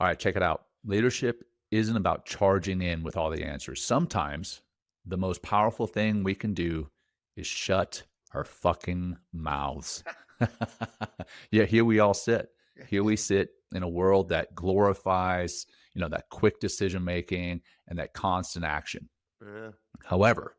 All right, check it out. Leadership isn't about charging in with all the answers. Sometimes the most powerful thing we can do is shut our fucking mouths. Yeah, here we all sit. Here we sit in a world that glorifies, that quick decision making and that constant action. Yeah. However,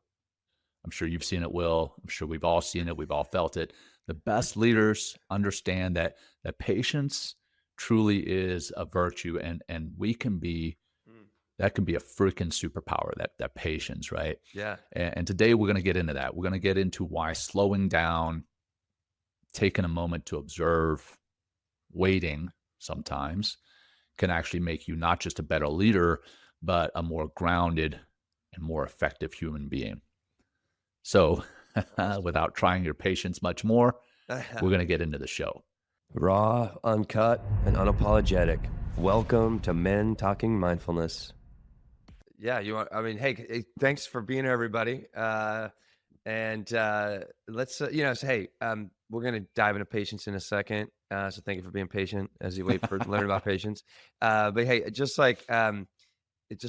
I'm sure you've seen it, Will. I'm sure we've all seen it. We've all felt it. The best leaders understand that patience truly is a virtue, and we can be Mm. that can be a freaking superpower. That patience, right? Yeah. And today we're going to get into that. We're going to get into why slowing down, taking a moment to observe, waiting sometimes can actually make you not just a better leader, but a more grounded and more effective human being. So, without trying your patience much more, we're going to get into the show. Raw, uncut, and unapologetic. Welcome to Men Talking Mindfulness. Yeah, hey, thanks for being here, everybody. And let's, say, we're going to dive into patience in a second. So thank you for being patient as you wait for learn about patience. But hey, just to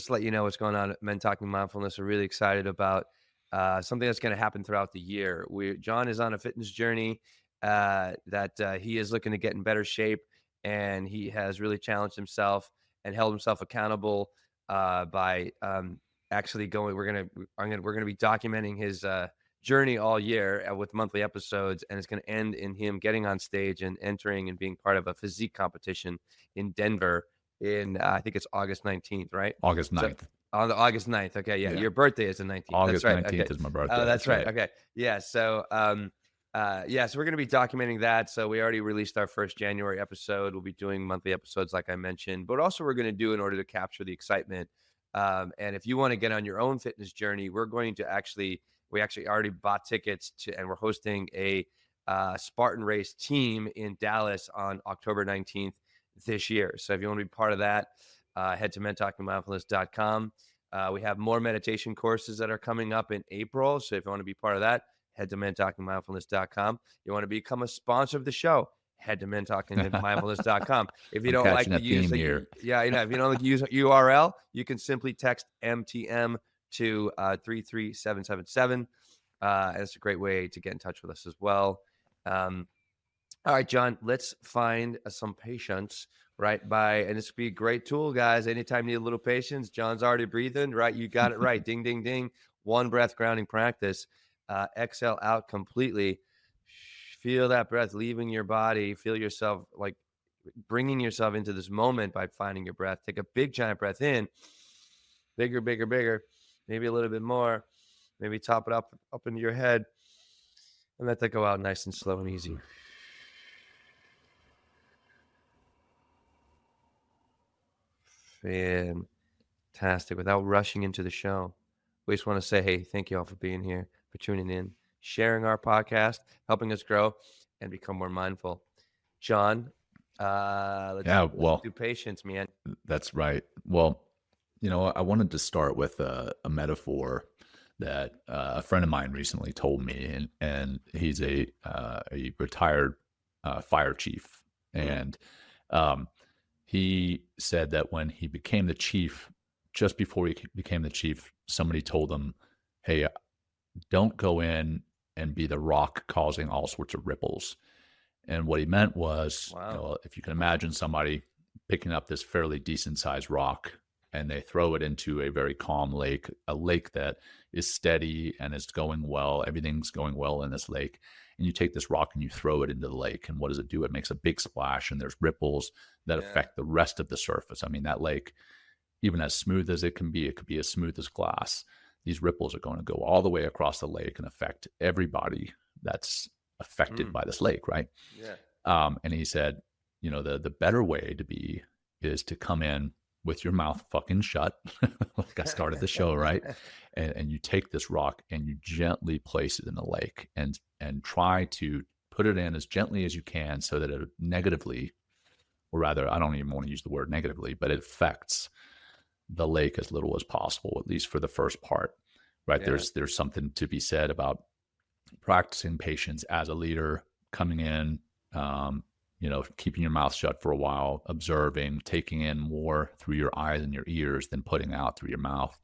let you know what's going on at Men Talking Mindfulness. We're really excited about something that's going to happen throughout the year. Jon is on a fitness journey that he is looking to get in better shape, and he has really challenged himself and held himself accountable by actually going. We're gonna be documenting his journey all year with monthly episodes, and it's going to end in him getting on stage and entering and being part of a physique competition in Denver in I think it's August 19th, right? August So 9th. on the August 9th. Okay. Yeah. Yeah. Your birthday is the 19th. That's August right. 19th Okay. is my birthday. Oh, that's right. right. Okay. Yeah. So, so we're going to be documenting that. So we already released our first January episode. We'll be doing monthly episodes, like I mentioned, but also we're going to do in order to capture the excitement. And if you want to get on your own fitness journey, we actually already bought tickets and we're hosting a Spartan race team in Dallas on October 19th this year. So if you want to be part of that, head to mentalkingmindfulness.com. We have more meditation courses that are coming up in April. So if you want to be part of that, head to mentalkingmindfulness.com. You want to become a sponsor of the show, head to mentalkingmindfulness.com. If you don't like to use if you don't like to use URL, you can simply text MTM to 33777. And it's a great way to get in touch with us as well. All right, Jon, let's find some patience, right? And this would be a great tool, guys. Anytime you need a little patience, Jon's already breathing, right? You got it right. Ding, ding, ding. One breath grounding practice. Exhale out completely. Feel that breath leaving your body. Feel yourself like bringing yourself into this moment by finding your breath. Take a big, giant breath in. Bigger, bigger, bigger. Maybe a little bit more. Maybe top it up into your head. And let that go out nice and slow and easy. Fantastic. Without rushing into the show, we just want to say, hey, thank you all for being here, for tuning in, sharing our podcast, helping us grow and become more mindful. Jon, let's do patience, man. That's right. Well, I wanted to start with a metaphor that a friend of mine recently told me, and he's a retired fire chief, and he said that when he became the chief, just before he became the chief, somebody told him, hey, don't go in and be the rock causing all sorts of ripples. And what he meant was, if you can imagine somebody picking up this fairly decent sized rock and they throw it into a very calm lake, a lake that is steady and is going well, everything's going well in this lake. And you take this rock and you throw it into the lake. And what does it do? It makes a big splash, and there's ripples that affect the rest of the surface. I mean, that lake, even as smooth as it could be as smooth as glass. These ripples are going to go all the way across the lake and affect everybody that's affected by this lake, right? Yeah. And he said, the better way to be is to come in with your mouth fucking shut, like I started the show, right? And you take this rock and you gently place it in the lake and try to put it in as gently as you can so that it negatively, or rather, I don't even want to use the word negatively, but it affects the lake as little as possible, at least for the first part, right? Yeah. There's something to be said about practicing patience as a leader, coming in, keeping your mouth shut for a while, observing, taking in more through your eyes and your ears than putting out through your mouth.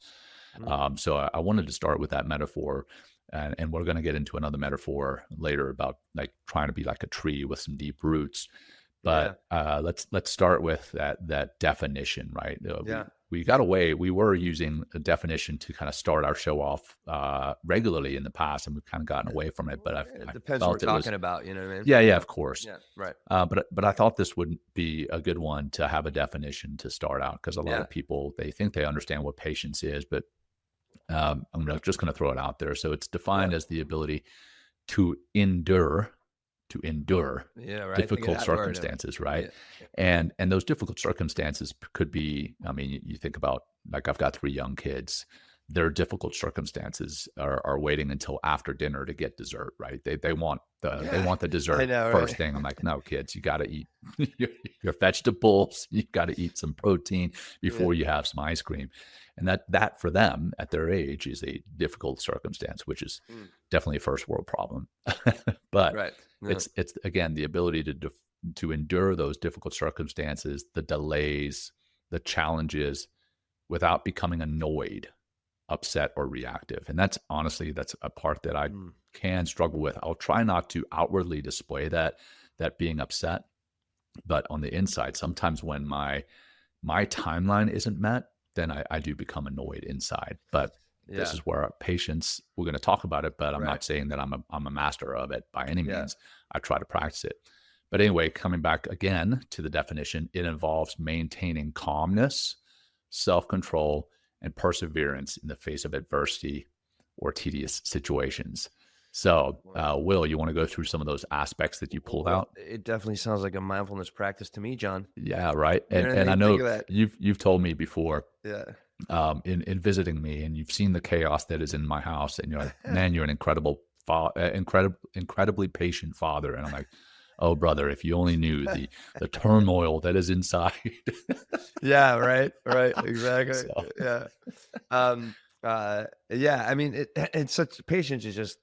Mm. So I wanted to start with that metaphor, and we're going to get into another metaphor later about like trying to be like a tree with some deep roots. Yeah. But let's start with that definition, right? Yeah. We got away. We were using a definition to kind of start our show off regularly in the past, and we've kind of gotten away from it. But Well, it I depends what we're felt it was, talking about. You know what I mean? yeah, yeah, of course. Yeah. Right. But I thought this would be a good one to have a definition to start out, because a lot Yeah. of people, they think they understand what patience is, but just going to throw it out there. So it's Yeah. defined as the ability to endure Yeah. Right. Think of difficult that word. circumstances, right? Yeah. And those difficult circumstances could be, I mean, you think about, like, I've got 3 young kids. Their difficult circumstances are waiting until after dinner to get dessert, right? They want Yeah. the I dessert know. first Right. thing. I'm like, no, kids, you got to eat your vegetables. You got to eat some protein Yeah. before you have some ice cream. And that for them at their age is a difficult circumstance, which is Mm. definitely a first world problem. But Right. Yeah. it's again the ability to endure those difficult circumstances, the delays, the challenges, without becoming annoyed, upset, or reactive. And that's honestly, that's a part that I Mm. can struggle with. I'll try not to outwardly display that being upset, but on the inside, sometimes when my timeline isn't met, then I do become annoyed inside. But this Yeah. is where patience, we're going to talk about it, but I'm Right. not saying that I'm a master of it by any Yeah. means. I try to practice it. But anyway, coming back again to the definition, it involves maintaining calmness, self-control, and perseverance in the face of adversity or tedious situations. So, Wow. Will, you want to go through some of those aspects that you pulled Well, out? it definitely sounds like a mindfulness practice to me, John. Yeah, right. You know what I And I mean? Think know of that. you've told me before, Yeah. in visiting me, and you've seen the chaos that is in my house, and you're like, man, you're an incredibly patient father. And I'm like, oh, brother, if you only knew the turmoil that is inside. Yeah. Right. Right. Exactly. So Yeah. Yeah. I mean, it's such patience is just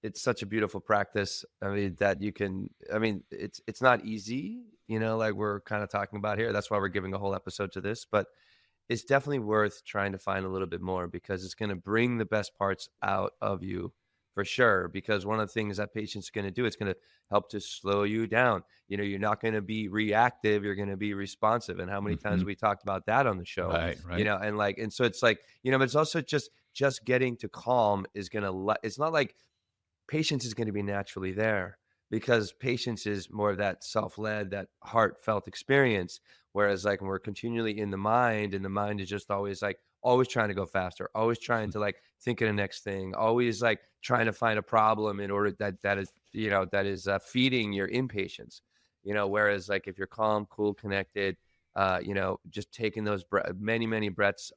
it's such a beautiful practice. I mean, that you can. I mean, it's not easy. Like we're kind of talking about here. That's why we're giving a whole episode to this, but it's definitely worth trying to find a little bit more because it's going to bring the best parts out of you for sure. Because one of the things that patience is going to do, it's going to help to slow you down. You're not going to be reactive, you're going to be responsive. And how many times mhm, we talked about that on the show, right, right. and so it's like, but it's also just getting to calm is going to, it's not like patience is going to be naturally there because patience is more of that self-led, that heartfelt experience. Whereas like when we're continually in the mind and the mind is just always like always trying to go faster, always trying to like think of the next thing, always like trying to find a problem in order that is feeding your impatience. Whereas like if you're calm, cool, connected, just taking those many breaths,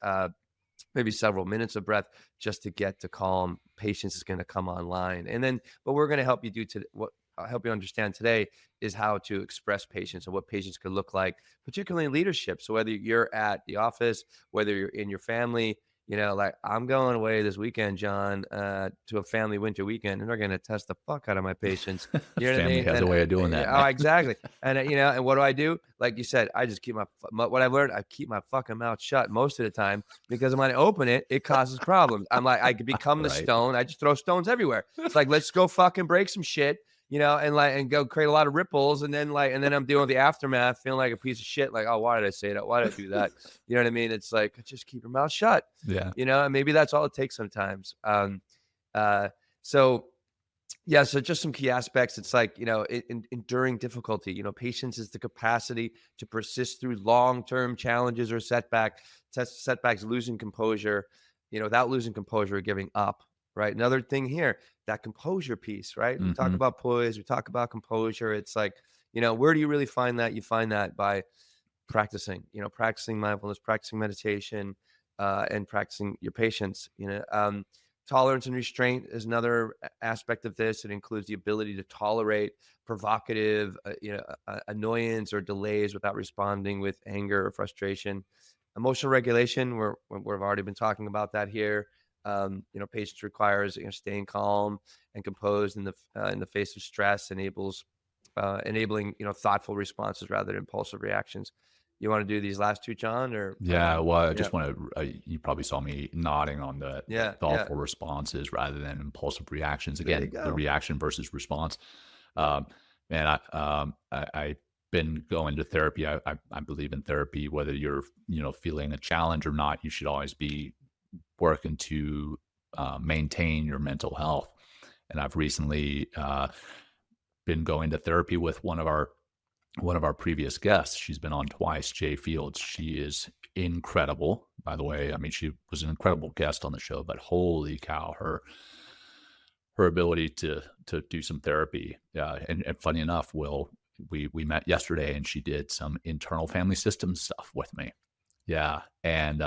maybe several minutes of breath just to get to calm, patience is going to come online. And then but we're going to help you do to what I'll help you understand today is how to express patience and what patience could look like, particularly in leadership. So whether you're at the office, whether you're in your family, like I'm going away this weekend, John, to a family winter weekend, and they're going to test the fuck out of my patience. You know what I Family mean? has a And way of doing that, oh, man. exactly. And what do I do? Like you said, I just keep what I've learned. I keep my fucking mouth shut most of the time because when I open it, it causes problems. I'm like, I could become the Right. stone. I just throw stones everywhere. It's like, let's go fucking break some shit, and go create a lot of ripples. And then I'm dealing with the aftermath, feeling like a piece of shit. Like, oh, why did I say that? Why did I do that? You know what I mean? It's like, just keep your mouth shut, Yeah. and maybe that's all it takes sometimes. Uh, so yeah, so just some key aspects. It's like, enduring difficulty. Patience is the capacity to persist through long-term challenges or setbacks, losing composure, without losing composure or giving up, right? Another thing here, that composure piece, right? We talk Hmm. about poise, we talk about composure. It's like, where do you really find that? You find that by practicing mindfulness, practicing meditation, and practicing your patience. Tolerance and restraint is another aspect of this. It includes the ability to tolerate provocative, annoyance or delays without responding with anger or frustration. Emotional regulation, we've already been talking about that here. Patience requires staying calm and composed in the face of stress, enables enabling, thoughtful responses rather than impulsive reactions. You want to do these last two, John, or Yeah, well, I yeah, just want to. You probably saw me nodding on the yeah, yeah. thoughtful responses rather than impulsive reactions. There you Again, the go. reaction versus response. Yeah. Um, man, I've been going to therapy. I believe in therapy. Whether you're feeling a challenge or not, you should always be working to maintain your mental health. And I've recently been going to therapy with one of our previous guests. She's been on twice, Jay Fields. She is incredible, by the way. I mean, she was an incredible guest on the show, but holy cow, her ability to do some therapy. And funny enough, Will, we met yesterday, and she did some internal family system stuff with me. Yeah, and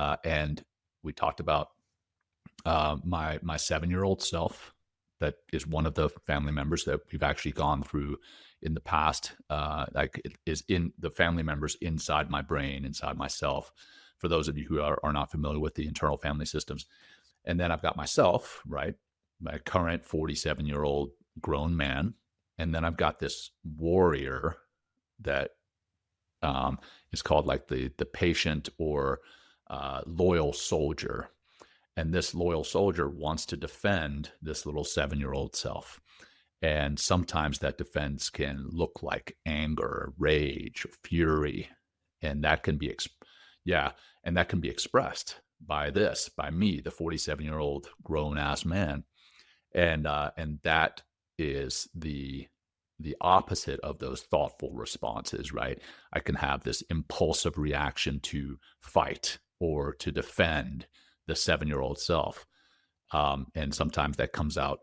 we talked about my 7-year-old self. That is one of the family members that we've actually gone through in the past. Like it is in the family members inside my brain, inside myself. For those of you who are not familiar with the internal family systems, and then I've got myself, right, my current 47-year-old grown man, and then I've got this warrior that is called like the patient or loyal soldier. And this loyal soldier wants to defend this little 7-year-old self. And sometimes that defense can look like anger, rage, fury. And that can be, yeah, and that can be expressed by me, the 47-year-old grown ass man. And that is the opposite of those thoughtful responses, right? I can have this impulsive reaction to fight or to defend the 7-year-old self. And sometimes that comes out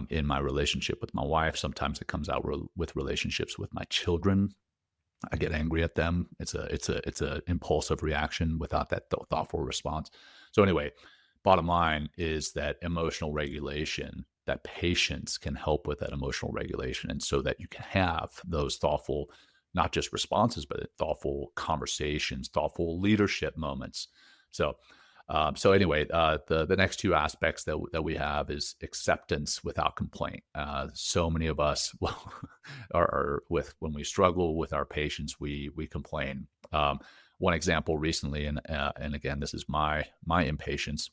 in my relationship with my wife. Sometimes it comes out with relationships with my children. I get angry at them. It's a impulsive reaction without that thoughtful response. So anyway, bottom line is that emotional regulation, that patience can help with that emotional regulation, and so that you can have those thoughtful, not just responses, but thoughtful conversations, thoughtful leadership moments. So anyway, the next two aspects that we have is acceptance without complaint. So many of us, well, are with when we struggle with our patience, we complain. One example recently, and again, this is my impatience.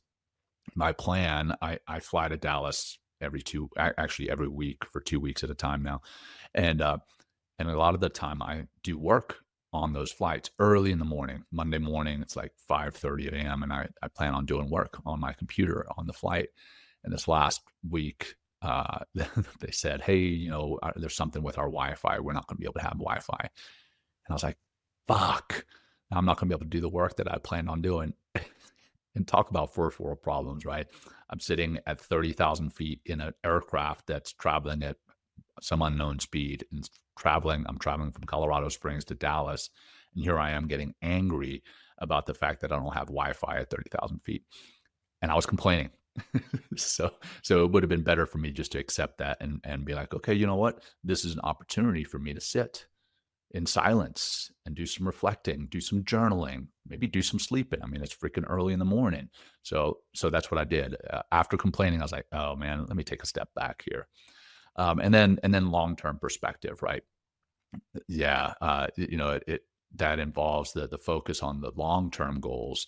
My plan, I fly to Dallas actually every week for 2 weeks at a time now, and a lot of the time I do work on those flights early in the morning. Monday morning, it's like 5:30 a.m. and I plan on doing work on my computer on the flight. And this last week, they said, hey, there's something with our Wi-Fi. We're not going to be able to have Wi-Fi. And I was like, fuck, I'm not going to be able to do the work that I planned on doing. And talk about first world problems, right? I'm sitting at 30,000 feet in an aircraft that's traveling at some unknown speed and I'm traveling from Colorado Springs to Dallas. And here I am getting angry about the fact that I don't have Wi-Fi at 30,000 feet. And I was complaining. so it would have been better for me just to accept that and be like, okay, you know what? This is an opportunity for me to sit in silence and do some reflecting, do some journaling, maybe do some sleeping. I mean, it's freaking early in the morning. So that's what I did. After complaining, I was like, oh man, let me take a step back here. And then long-term perspective, right? Yeah. That involves the focus on the long-term goals.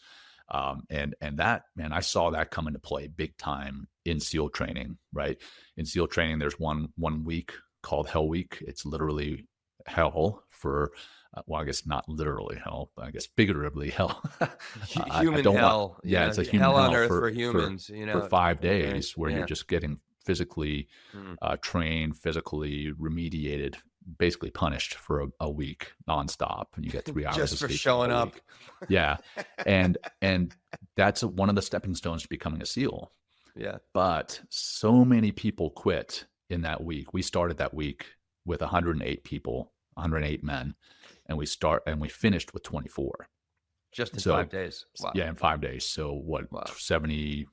And that, man, I saw that come into play big time in SEAL training, right? In SEAL training, there's one week called Hell Week. It's literally hell for, well, I guess not literally hell, but I guess figuratively hell. I Human don't hell. want, yeah, it's a human Hell on hell earth for for humans. for 5 days Experience. where you're Yeah. just getting physically Mm. trained, physically remediated, basically punished for a week nonstop, and you get 3 hours Just of for sleep for the showing whole up. week. Yeah, and that's one of the stepping stones to becoming a SEAL. Yeah. But so many people quit in that week. We started that week with 108 people, 108 men, and we finished with 24. Just in So 5 days. Wow. yeah, in 5 days. So what, Wow. 70?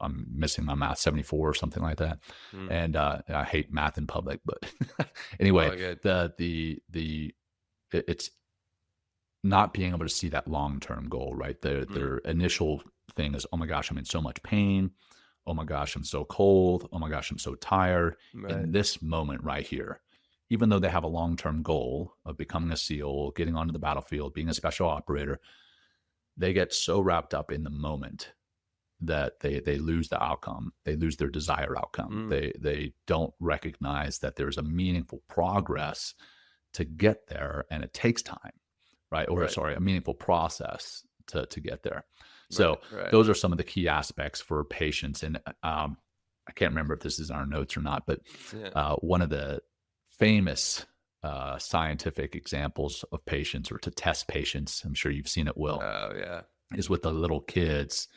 I'm missing my math, 74 or something like that. Mm. And I hate math in public, but Oh, anyway, good. it's not being able to see that long-term goal, right? Their initial thing is, oh my gosh, I'm in so much pain. Oh my gosh, I'm so cold. Oh my gosh, I'm so tired. Right. In this moment right here, even though they have a long-term goal of becoming a SEAL, getting onto the battlefield, being a special operator, they get so wrapped up in the moment that they lose the outcome. They lose their desired outcome. Mm, They don't recognize that there's a meaningful progress to get there, and it takes time, right? Or right, sorry, a meaningful process to get there. right, So right. those are some of the key aspects for patience. And I can't remember if this is in our notes or not, but Yeah. one of the famous scientific examples of patience, or to test patience, I'm sure you've seen it, Will, Oh yeah. is with the little kids,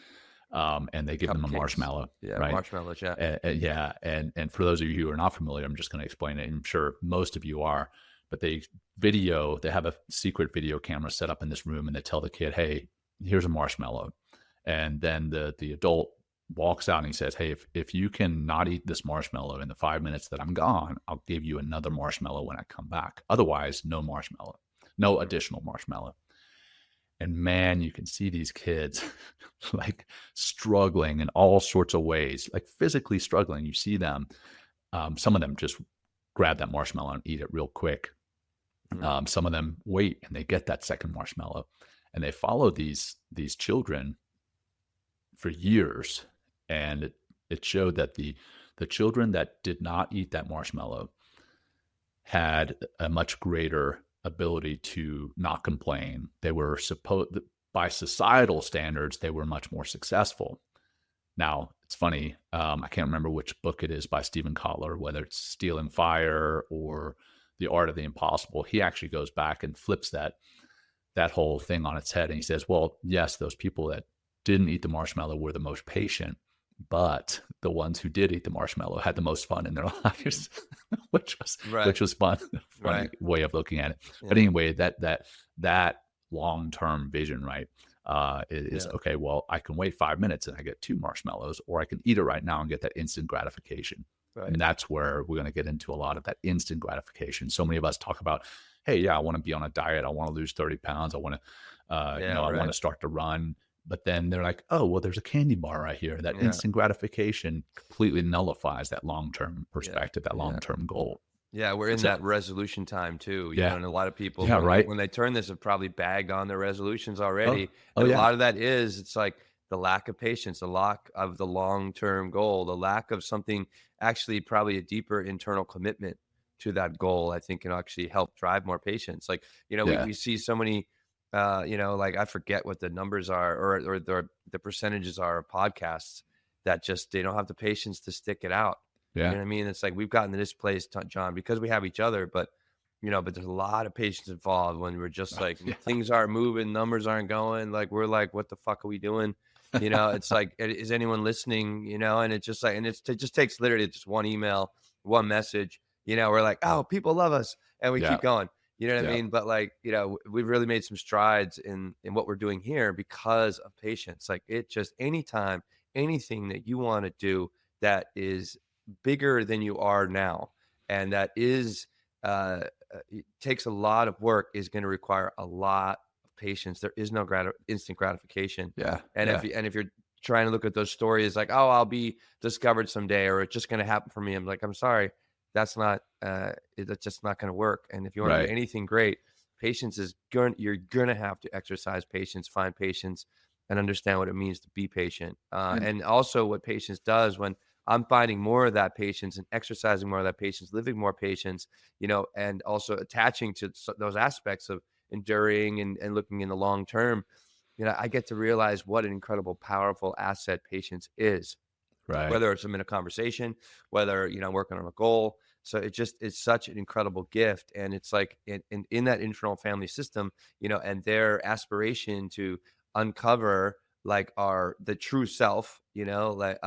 and they give them a Cupcakes. marshmallow, Yeah, right? marshmallows. Yeah. Yeah, and for those of you who are not familiar, I'm just going to explain it. I'm sure most of you are, but they have a secret video camera set up in this room, and they tell the kid, "Hey, here's a marshmallow," and then the adult walks out and he says, "Hey, if you can not eat this marshmallow in the 5 minutes that I'm gone, I'll give you another marshmallow when I come back. Otherwise, no marshmallow, no additional marshmallow." And man, you can see these kids like struggling in all sorts of ways, like physically struggling. You see them, some of them just grab that marshmallow and eat it real quick. Mm, Some of them wait and they get that second marshmallow, and they follow these children for years. And it showed that the children that did not eat that marshmallow had a much greater ability to not complain. They were supposed, by societal standards, they were much more successful. Now, it's funny, I can't remember which book it is by Stephen Kotler, whether it's Stealing Fire or The Art of the Impossible. He actually goes back and flips that whole thing on its head, and he says, well, yes, those people that didn't eat the marshmallow were the most patient, but the ones who did eat the marshmallow had the most fun in their lives, which was right. which was fun, funny Right. way of looking at it. But Yeah. anyway, that long term vision, right, is Yeah. okay. Well, I can wait 5 minutes and I get two marshmallows, or I can eat it right now and get that instant gratification. Right. And that's where we're going to get into a lot of that instant gratification. So many of us talk about, hey, yeah, I want to be on a diet. I want to lose 30 pounds. I want to, Yeah. I want Right. to start to run. But then they're like, oh, well, there's a candy bar right here. That Yeah. instant gratification completely nullifies that long term Yeah. perspective, that Yeah. long term goal. Yeah, we're in So, that resolution time too, yeah, and a lot of people yeah, right. when they turn this have probably bagged on their resolutions Oh, already, oh, and a yeah, lot of that is it's like the lack of patience, the lack of the long-term goal, the lack of something actually probably a deeper internal commitment to that goal, I think can actually help drive more patience. Like, yeah, we see so many like I forget what the numbers are or the percentages are of podcasts that just they don't have the patience to stick it out. You yeah, know what I mean? It's like we've gotten to this place, John, because we have each other, but but there's a lot of patience involved when we're just like yeah, things aren't moving, numbers aren't going. Like we're like, what the fuck are we doing? It's like, is anyone listening? And it's just like, and it just takes literally just one email, one message. We're like, oh, people love us, and we yeah, keep going. You know what I yeah, mean? But like, we've really made some strides in what we're doing here because of patience. Like it just anytime, anything that you want to do that is bigger than you are now, and that is it takes a lot of work, is going to require a lot of patience. There is no instant gratification, yeah, and yeah, if you're trying to look at those stories like, oh, I'll be discovered someday, or it's just going to happen for me, I'm like, I'm sorry, that's not that's just not going to work. And if you want to do right. anything great, patience is going you're going to have to exercise patience, find patience, and understand what it means to be patient, And and also what patience does when I'm finding more of that patience and exercising more of that patience, living more patience, and also attaching to those aspects of enduring and looking in the long term. I get to realize what an incredible, powerful asset patience is, right. whether it's I'm in a conversation, whether, I'm working on a goal. So it just is such an incredible gift. And it's like in that internal family system, and their aspiration to uncover like the true self, like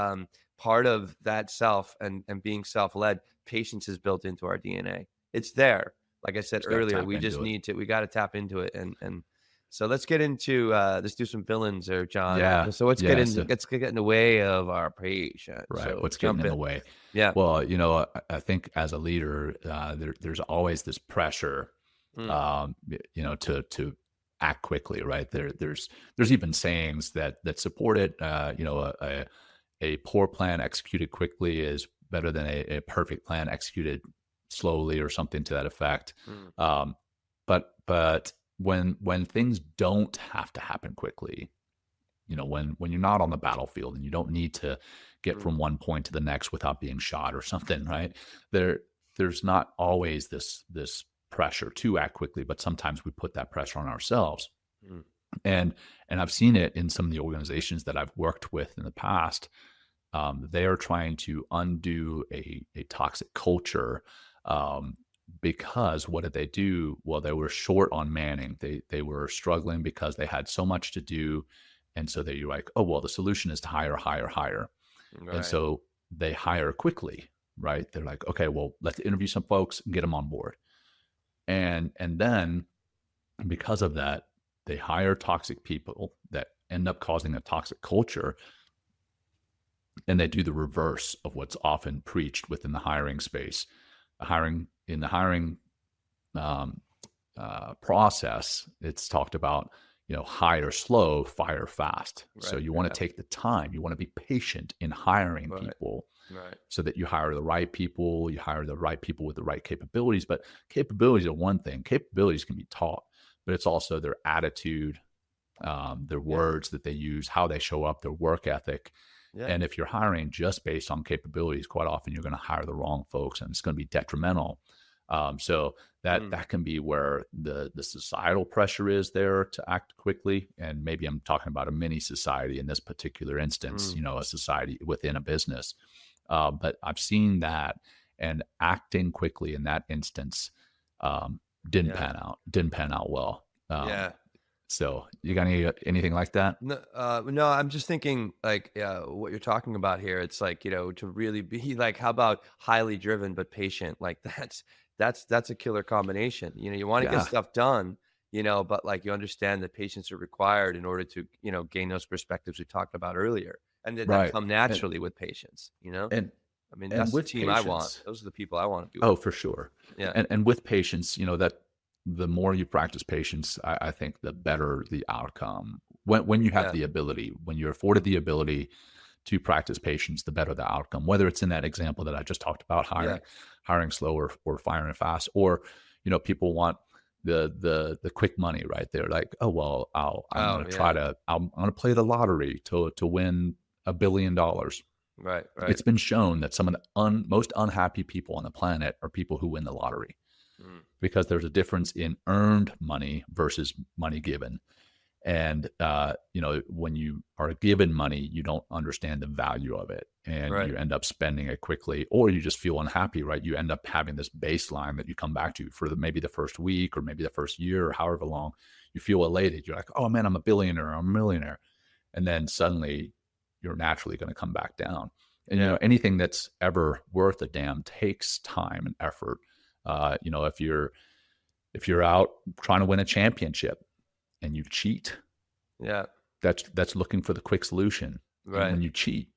part of that self and being self-led, patience is built into our DNA. It's there. Like I said Just got to earlier, tap we just into it. we got to tap into it. And so let's get into let's do some villains there, John. Yeah, So let's yeah. So get in the way of our patience. right, So what's getting jump in the in. way? Yeah. Well, I think as a leader, there's always this pressure, Mm, to act quickly, right? There's even sayings that support it. A poor plan executed quickly is better than a perfect plan executed slowly or something to that effect. Mm, Um, but when things don't have to happen quickly, when you're not on the battlefield and you don't need to get mm, from one point to the next without being shot or something, right? There's not always this pressure to act quickly, but sometimes we put that pressure on ourselves. mm. And I've seen it in some of the organizations that I've worked with in the past. They are trying to undo a toxic culture, because what did they do? Well, they were short on manning. They were struggling because they had so much to do, and so they're like, oh well, the solution is to hire, hire, hire, and Right. so they hire quickly, right? They're like, okay, well, let's interview some folks and get them on board, and then because of that, they hire toxic people that end up causing a toxic culture, and they do the reverse of what's often preached within the hiring space. The hiring um, process, it's talked about, hire slow, fire fast. So Right. you want Yeah. to take the time, you want to be patient in hiring Right. people Right. so that you hire the right people with the right capabilities. But capabilities are one thing. Capabilities can be taught, but it's also their attitude, their Yeah. words that they use, how they show up, their work ethic. Yeah. And if you're hiring just based on capabilities, quite often you're going to hire the wrong folks, and it's going to be detrimental. So that Mm, that can be where the societal pressure is there to act quickly. And maybe I'm talking about a mini society in this particular instance, mm. a society within a business. But I've seen that, and acting quickly in that instance um, Yeah. didn't pan out well. Yeah. So you got anything like that? No, no, I'm just thinking like what you're talking about here. It's like, to really be like, how about highly driven but patient? Like that's a killer combination. You want to get Yeah, stuff done, but like you understand that patience are required in order to, gain those perspectives we talked about earlier, and that right. come And naturally with patience. and I mean, and that's the with team I want. patience, Those are the people I want to be oh, with. for sure. Yeah, And with patience, that the more you practice patience, I think the better the outcome. When you have yeah, the ability, when you're afforded the ability to practice patience, the better the outcome. Whether it's in that example that I just talked about, yeah. hiring slow or firing fast, or people want the quick money, right? They're like, oh well, I'm Oh going to try yeah. to I'm going to play the lottery to win $1 billion. Right, right. It's been shown that some of the most unhappy people on the planet are people who win the lottery, Mm, because there's a difference in earned money versus money given. And when you are given money, you don't understand the value of it, and right. you end up spending it quickly, or you just feel unhappy, right? You end up having this baseline that you come back to for maybe the first week or maybe the first year or however long. You feel elated. You're like, oh man, I'm a billionaire, I'm a millionaire. And then suddenly you're naturally going to come back down. And Yeah, anything that's ever worth a damn takes time and effort. If you're out trying to win a championship and you cheat, yeah. that's looking for the quick solution. And Right. when you cheat,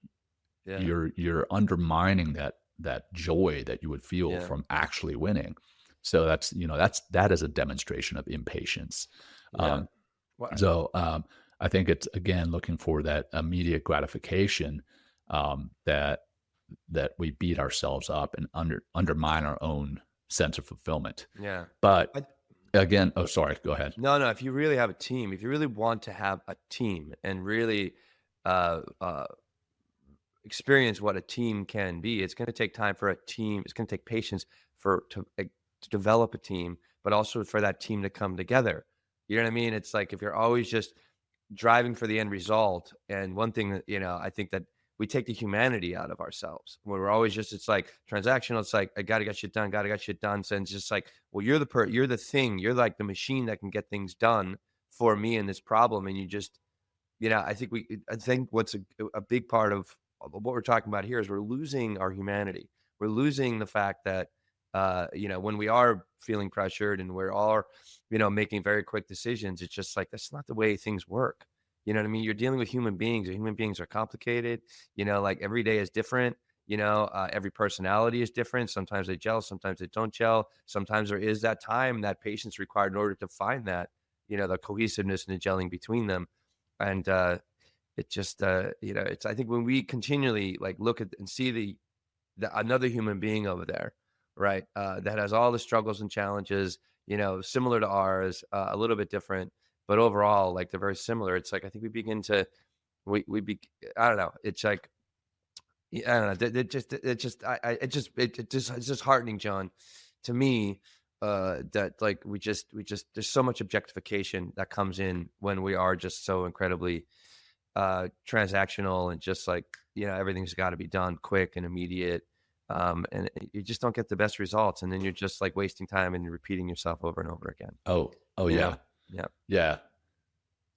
Yeah, you're undermining that joy that you would feel yeah, from actually winning. So that is a demonstration of impatience. yeah. Um, What? so I think it's again looking for that immediate gratification, that we beat ourselves up and undermine our own sense of fulfillment. Yeah. But I again, oh sorry, go ahead. No, no, if you really have a team, if you really want to have a team and really, uh, uh, experience what a team can be, it's gonna take time for a team, it's gonna take patience to develop a team, but also for that team to come together. You know what I mean? It's like if you're always just driving for the end result. And one thing that, I think that we take the humanity out of ourselves when we're always just, it's like transactional. It's like, I got to get shit done, got to get shit done. So it's just like, well, you're the thing, you're like the machine that can get things done for me in this problem. And you just, I think what's a big part of what we're talking about here is we're losing our humanity. We're losing the fact that, when we are feeling pressured and we're all, making very quick decisions, it's just like, that's not the way things work. You know what I mean? You're dealing with human beings, and human beings are complicated. Like every day is different. Every personality is different. Sometimes they gel, sometimes they don't gel. Sometimes there is that time, that patience required in order to find that, the cohesiveness and the gelling between them. And it just it's, I think when we continually like look at and see the another human being over there, right? That has all the struggles and challenges, similar to ours, a little bit different, but overall, like they're very similar. It's like I think we begin to we be I don't know. It's like I don't know. It's just heartening, John, to me, that like we just there's so much objectification that comes in when we are just so incredibly transactional and just like everything's got to be done quick and immediate, and you just don't get the best results, and then you're just like wasting time and you're repeating yourself over and over again. Oh You know? yeah. Yeah, Yeah.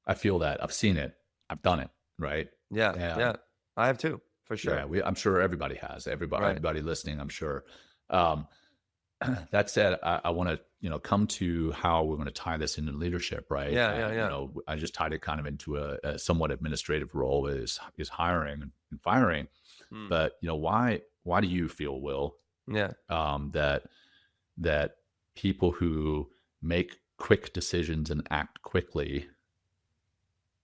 I feel that. I've seen it. I've done it, right? yeah, yeah. And I have too, for yeah, sure. I'm sure everybody has. Right. Everybody listening, I'm sure. Um, that said, I want to, come to how we're going to tie this into leadership, right? Yeah, yeah, yeah. I just tied it kind of into a somewhat administrative role is hiring and firing. Mm, But why do you feel, Will, yeah. that people who make quick decisions and act quickly,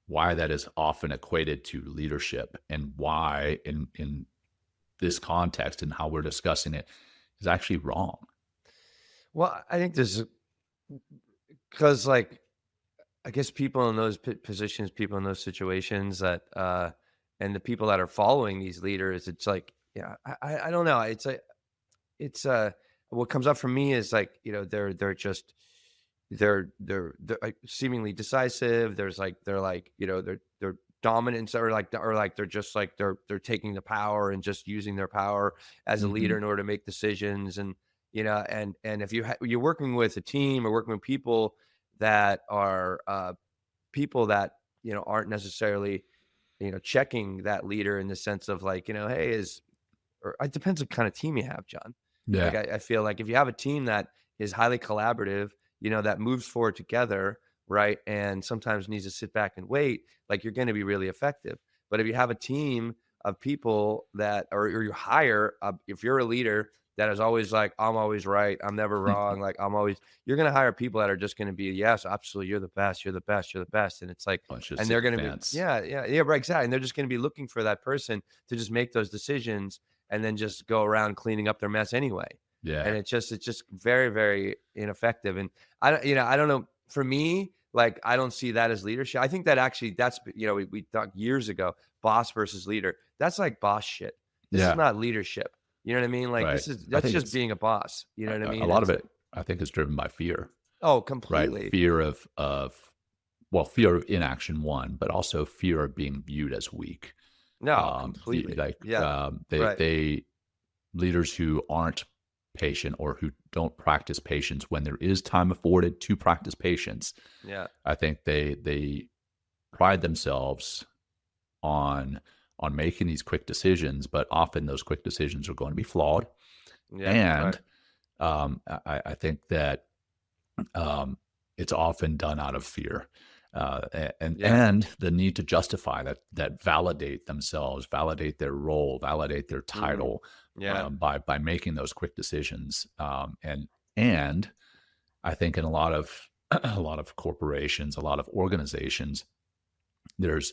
why that is often equated to leadership, and why in this context and how we're discussing it is actually wrong. Well, I think there's because like I guess people in those positions, people in those situations that, and the people that are following these leaders, it's like, yeah, I don't know. It's what comes up for me is like, they're just, they're like seemingly decisive. They're like, they're dominant or like they're just like, they're taking the power and just using their power as a leader Hmm. in order to make decisions. And, and if you're working with a team or working with people that are, people that aren't necessarily checking that leader in the sense of like hey is or it depends what kind of team you have, John. Like Yeah. I feel like if you have a team that is highly collaborative, that moves forward together, right, and sometimes needs to sit back and wait, like you're going to be really effective. But if you have a team of people that or you hire if you're a leader that is always like I'm always right, I'm never wrong, like I'm always you're going to hire people that are just going to be yes, absolutely, you're the best, you're the best, you're the best, and it's like Bunch of and they're going to be sycophants. yeah, yeah, yeah, right, exactly, and they're just going to be looking for that person to just make those decisions and then just go around cleaning up their mess anyway. And Yeah. it's just very, very ineffective. And I don't know. For me, like I don't see that as leadership. I think that actually that's we talked years ago, boss versus leader. That's like boss shit. This is Yeah. not leadership. You know what I mean? Like Right. I that's think just it's being a boss. You know what I a mean? lot of It's it. like I think is driven by fear, oh, right? completely. Fear fear of inaction, one, but also fear of being viewed as weak. No, completely. Like Yeah. Right. they leaders who aren't patient or who don't practice patience when there is time afforded to practice patience. Yeah. I think they pride themselves on making these quick decisions, but often those quick decisions are going to be flawed. Yeah. Right. And I think that it's often done out of fear, Yeah. and the need to justify that validate themselves, validate their role, validate their Mm, title, yeah. by making those quick decisions. And I think in a lot of a lot of corporations, a lot of organizations, there's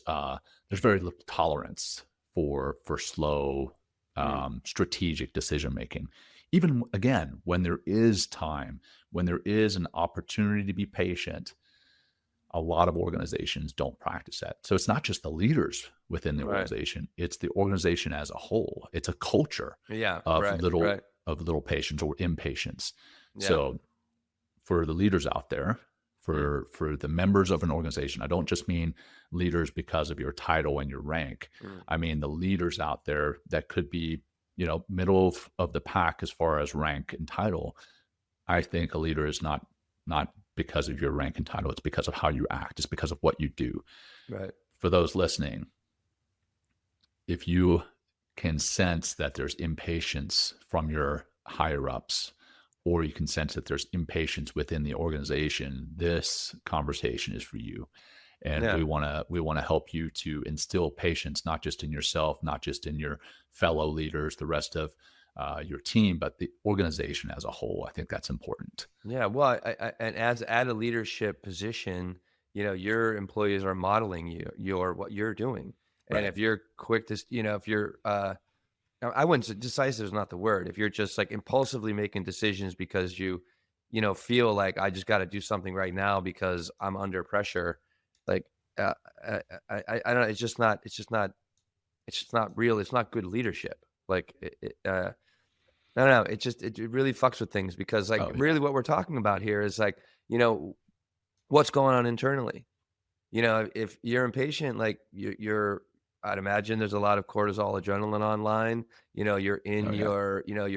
very little tolerance for slow, Mm, strategic decision making. Even again, when there is time, when there is an opportunity to be patient, a lot of organizations don't practice that. So it's not just the leaders within the right. organization; it's the organization as a whole. It's a culture Yeah. of Right. Right. little patience or impatience. Yeah. So for the leaders out there, Mm, for the members of an organization. I don't just mean leaders because of your title and your rank. mm, I mean the leaders out there that could be, middle of the pack as far as rank and title. I think a leader is not because of your rank and title. It's because of how you act. It's because of what you do. right. For those listening, if you can sense that there's impatience from your higher ups, or you can sense that there's impatience within the organization, this conversation is for you. And Yeah. we want to help you to instill patience, not just in yourself, not just in your fellow leaders, the rest of your team, but the organization as a whole. I think that's important. Yeah, well, and as at a leadership position, your employees are modeling you, your what you're doing, and Right. if you're quick to, if you're I wouldn't say decisive is not the word. If you're just like impulsively making decisions because feel like I just got to do something right now because I'm under pressure, like uh, I don't know. It's just not real. It's not good leadership. Like I don't know. It really fucks with things because like Oh yeah. really what we're talking about here is like you know what's going on internally. If you're impatient, like I'd imagine there's a lot of cortisol, adrenaline online. Oh yeah. You're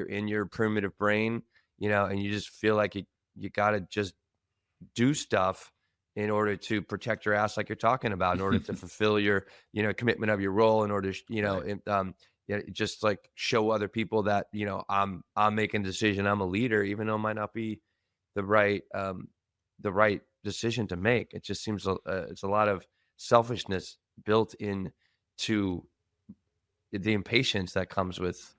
in your primitive brain, and you just feel like you got to just do stuff in order to protect your ass, like you're talking about, in order to fulfill your, commitment of your role, in order, Right. just like show other people that, I'm making a decision, I'm a leader, even though it might not be the right, the right decision to make. It just seems it's a lot of selfishness built in to the impatience that comes with,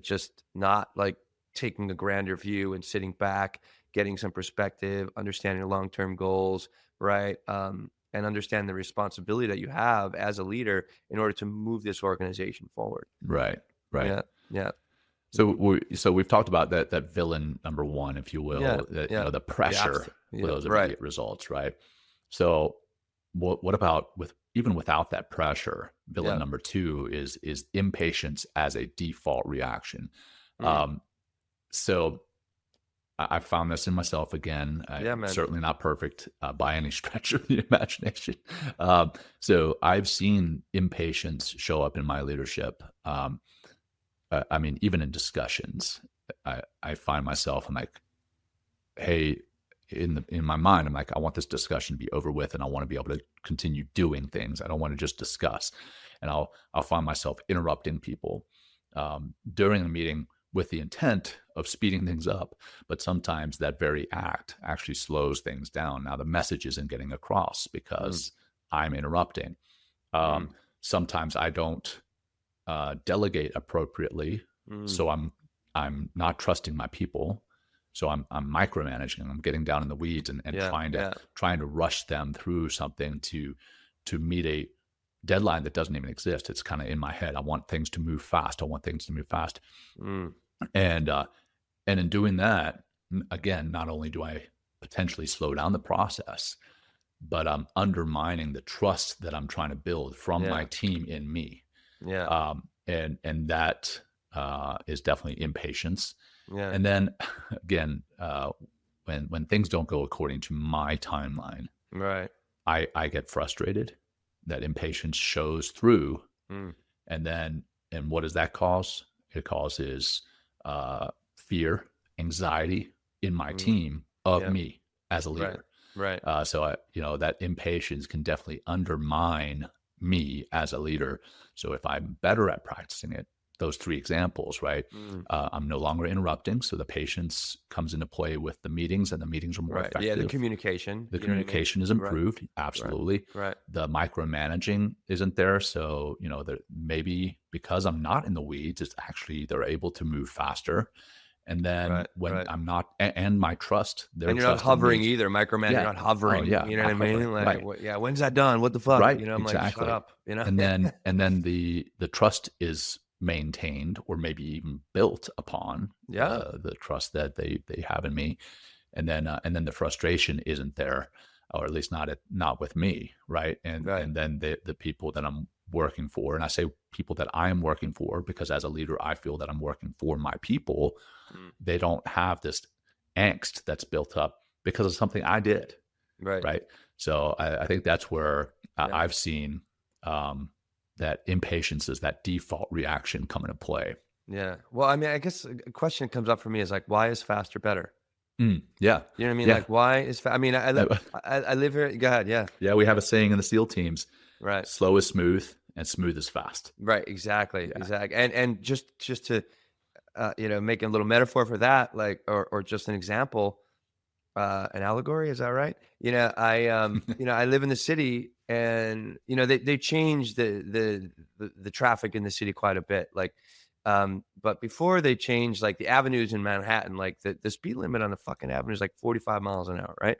just not like taking a grander view and sitting back, getting some perspective, understanding the long-term goals, right? And understand the responsibility that you have as a leader in order to move this organization forward. Right. Right. Yeah, yeah, So we've talked about that villain number one, if you yeah, will, that yeah. the The pressure abs- for yeah, those right. immediate results, right? So what about with even without that pressure? Villain Yeah. number two is impatience as a default reaction. Mm. Um, so I found this in myself again. Yeah, I'm man. certainly not perfect by any stretch of the imagination. So I've seen impatience show up in my leadership. I mean, even in discussions, I find myself, I'm like, hey, in my mind, I'm like, I want this discussion to be over with, and I want to be able to continue doing things. I don't want to just discuss, and I'll find myself interrupting people during a meeting with the intent of speeding things up, but sometimes that very act actually slows things down. Now the message isn't getting across Mm, because I'm interrupting. Um, mm, Sometimes I don't delegate appropriately. mm. So I'm not trusting my people. So I'm micromanaging. I'm getting down in the weeds and Yeah, yeah. trying to rush them through something to meet a deadline that doesn't even exist. It's kind of in my head. I want things to move fast. I want things to move fast. Mm, And and in doing that, again, not only do I potentially slow down the process, but I'm undermining the trust that I'm trying to build from my yeah, team in me. yeah, And that is definitely impatience. yeah. And then again, when things don't go according to my timeline, Right. I get frustrated. That impatience shows through, Mm, and what does that cause? It causes fear, anxiety in my mm. team of Yeah. me as a Right. leader. Right. So that impatience can definitely undermine me as a leader. So if I'm better at practicing it, those three examples, right? Mm. I'm no longer interrupting, so the patience comes into play with the meetings, and the meetings are more Right. Yeah, the effective. communication, The you know what I mean? communication is Right. improved, Right. absolutely. Right. The micromanaging isn't there, so that maybe because I'm not in the weeds, it's actually they're able to move faster. And then Right. when Right. I'm not, and my trust, their And you're not trust in hovering me, either, microman you're yeah. not Oh, hovering, yeah, you know what not I hovering, mean? Like, right. "What yeah, when's that done? What the fuck?" Right, I'm like, "Shut exactly. up," you know? And then the trust is maintained or maybe even built upon Yeah. the trust that they have in me. And then the frustration isn't there, or at least not with me, right? Right. And then the people that I'm working for, and I say people that I am working for because as a leader, I feel that I'm working for my people. Mm. They don't have this angst that's built up because of something I did, Right. right? So I think that's where Yeah. I've seen um, that impatience is that default reaction come into play. Yeah. Well, I mean, I guess a question comes up for me is like, why is faster better? Yeah, You know what I mean? yeah, Like, why is I mean, Uh, I live here. Go ahead. Yeah. yeah. We have a saying in the SEAL teams: Right. "Slow is smooth, and smooth is fast." Right. Exactly. Yeah, Exactly. And just to make a little metaphor for that, like, or just an example, an allegory, is that right? I live in the city, and they changed the traffic in the city quite a bit. Like, but before they changed, like the avenues in Manhattan, like the speed limit on the fucking avenue is like 45 miles an hour, right?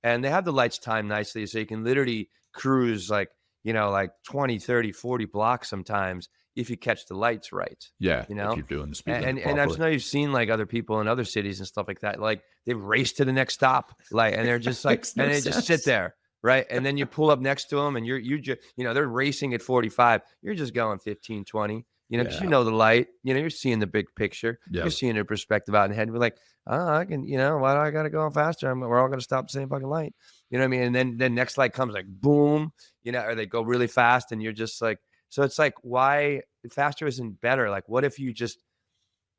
And they have the lights timed nicely, so you can literally cruise like like 20, 30, 40 blocks sometimes if you catch the lights right, Yeah, you if know? you're doing the speed limit And I properly. know you've seen like other people in other cities and stuff like that. Like they race to the next stop, like, and they're just like, Makes and no they just sit sense. there, right? And then you pull up next to them, and you just, they're racing at 45. You're just going 15, 20. Because Yeah, the light. You're seeing the big picture. You're yeah, seeing their perspective out in head. And we're like, oh, I can, why do I got to go faster? We're all going to stop the same fucking light. You know what I mean? And then next light comes like boom, or they go really fast, and you're just like, so it's like, why faster isn't better? Like, what if you just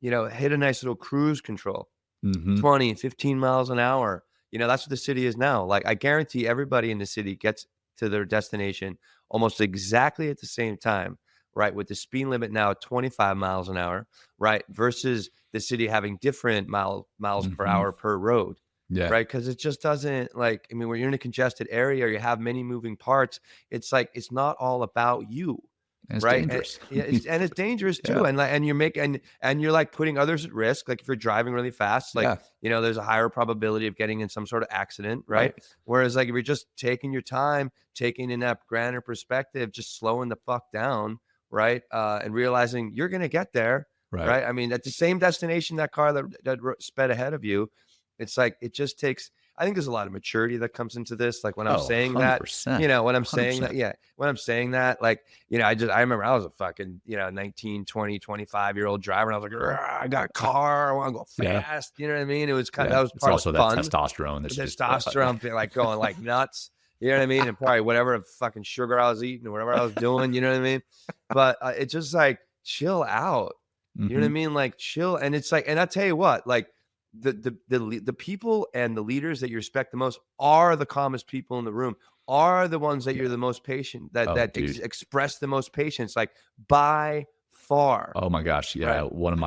hit a nice little cruise control, mhm, 20, 15 miles an hour. That's what the city is now. Like, I guarantee everybody in the city gets to their destination almost exactly at the same time, right? With the speed limit now at 25 miles an hour, right? Versus the city having different miles per mhm, hour per road, yeah, right? Because it just doesn't, like, I mean, when you're in a congested area or you have many moving parts, it's like, it's not all about you. and it's Right. And, dangerous. yeah, it's dangerous Yeah, too. And you're making, and you're like putting others at risk. Like if you're driving really fast, like, yeah, there's a higher probability of getting in some sort of accident. Right. right, Whereas like if you're just taking your time, taking in that grander perspective, just slowing the fuck down. Right. And realizing you're going to get there. right. Right. I mean, at the same destination, that car that sped ahead of you, it's like, it just takes, I think there's a lot of maturity that comes into this. Like when I'm Oh, saying that, 100%, when I'm saying that, 100%. yeah, when I'm saying that, like, I remember I was a fucking, 19, 20, 25-year-old driver. And I was like, I got a car. I want to go Yeah, fast. You know what I mean? It was yeah. that was It's part of the also that fun. testosterone The that's just, testosterone feel like going like nuts. You know what I mean? And probably whatever fucking sugar I was eating or whatever I was doing, you know what I mean? But it's just like, chill out. You know what I mhm, mean? Like chill. And it's like, and I tell you what, like the people and the leaders that you respect the most are the calmest people in the room, are the ones that yeah. you're the most patient, that Oh, dude. express the most patience, like by far. Oh my gosh, yeah. Right. One of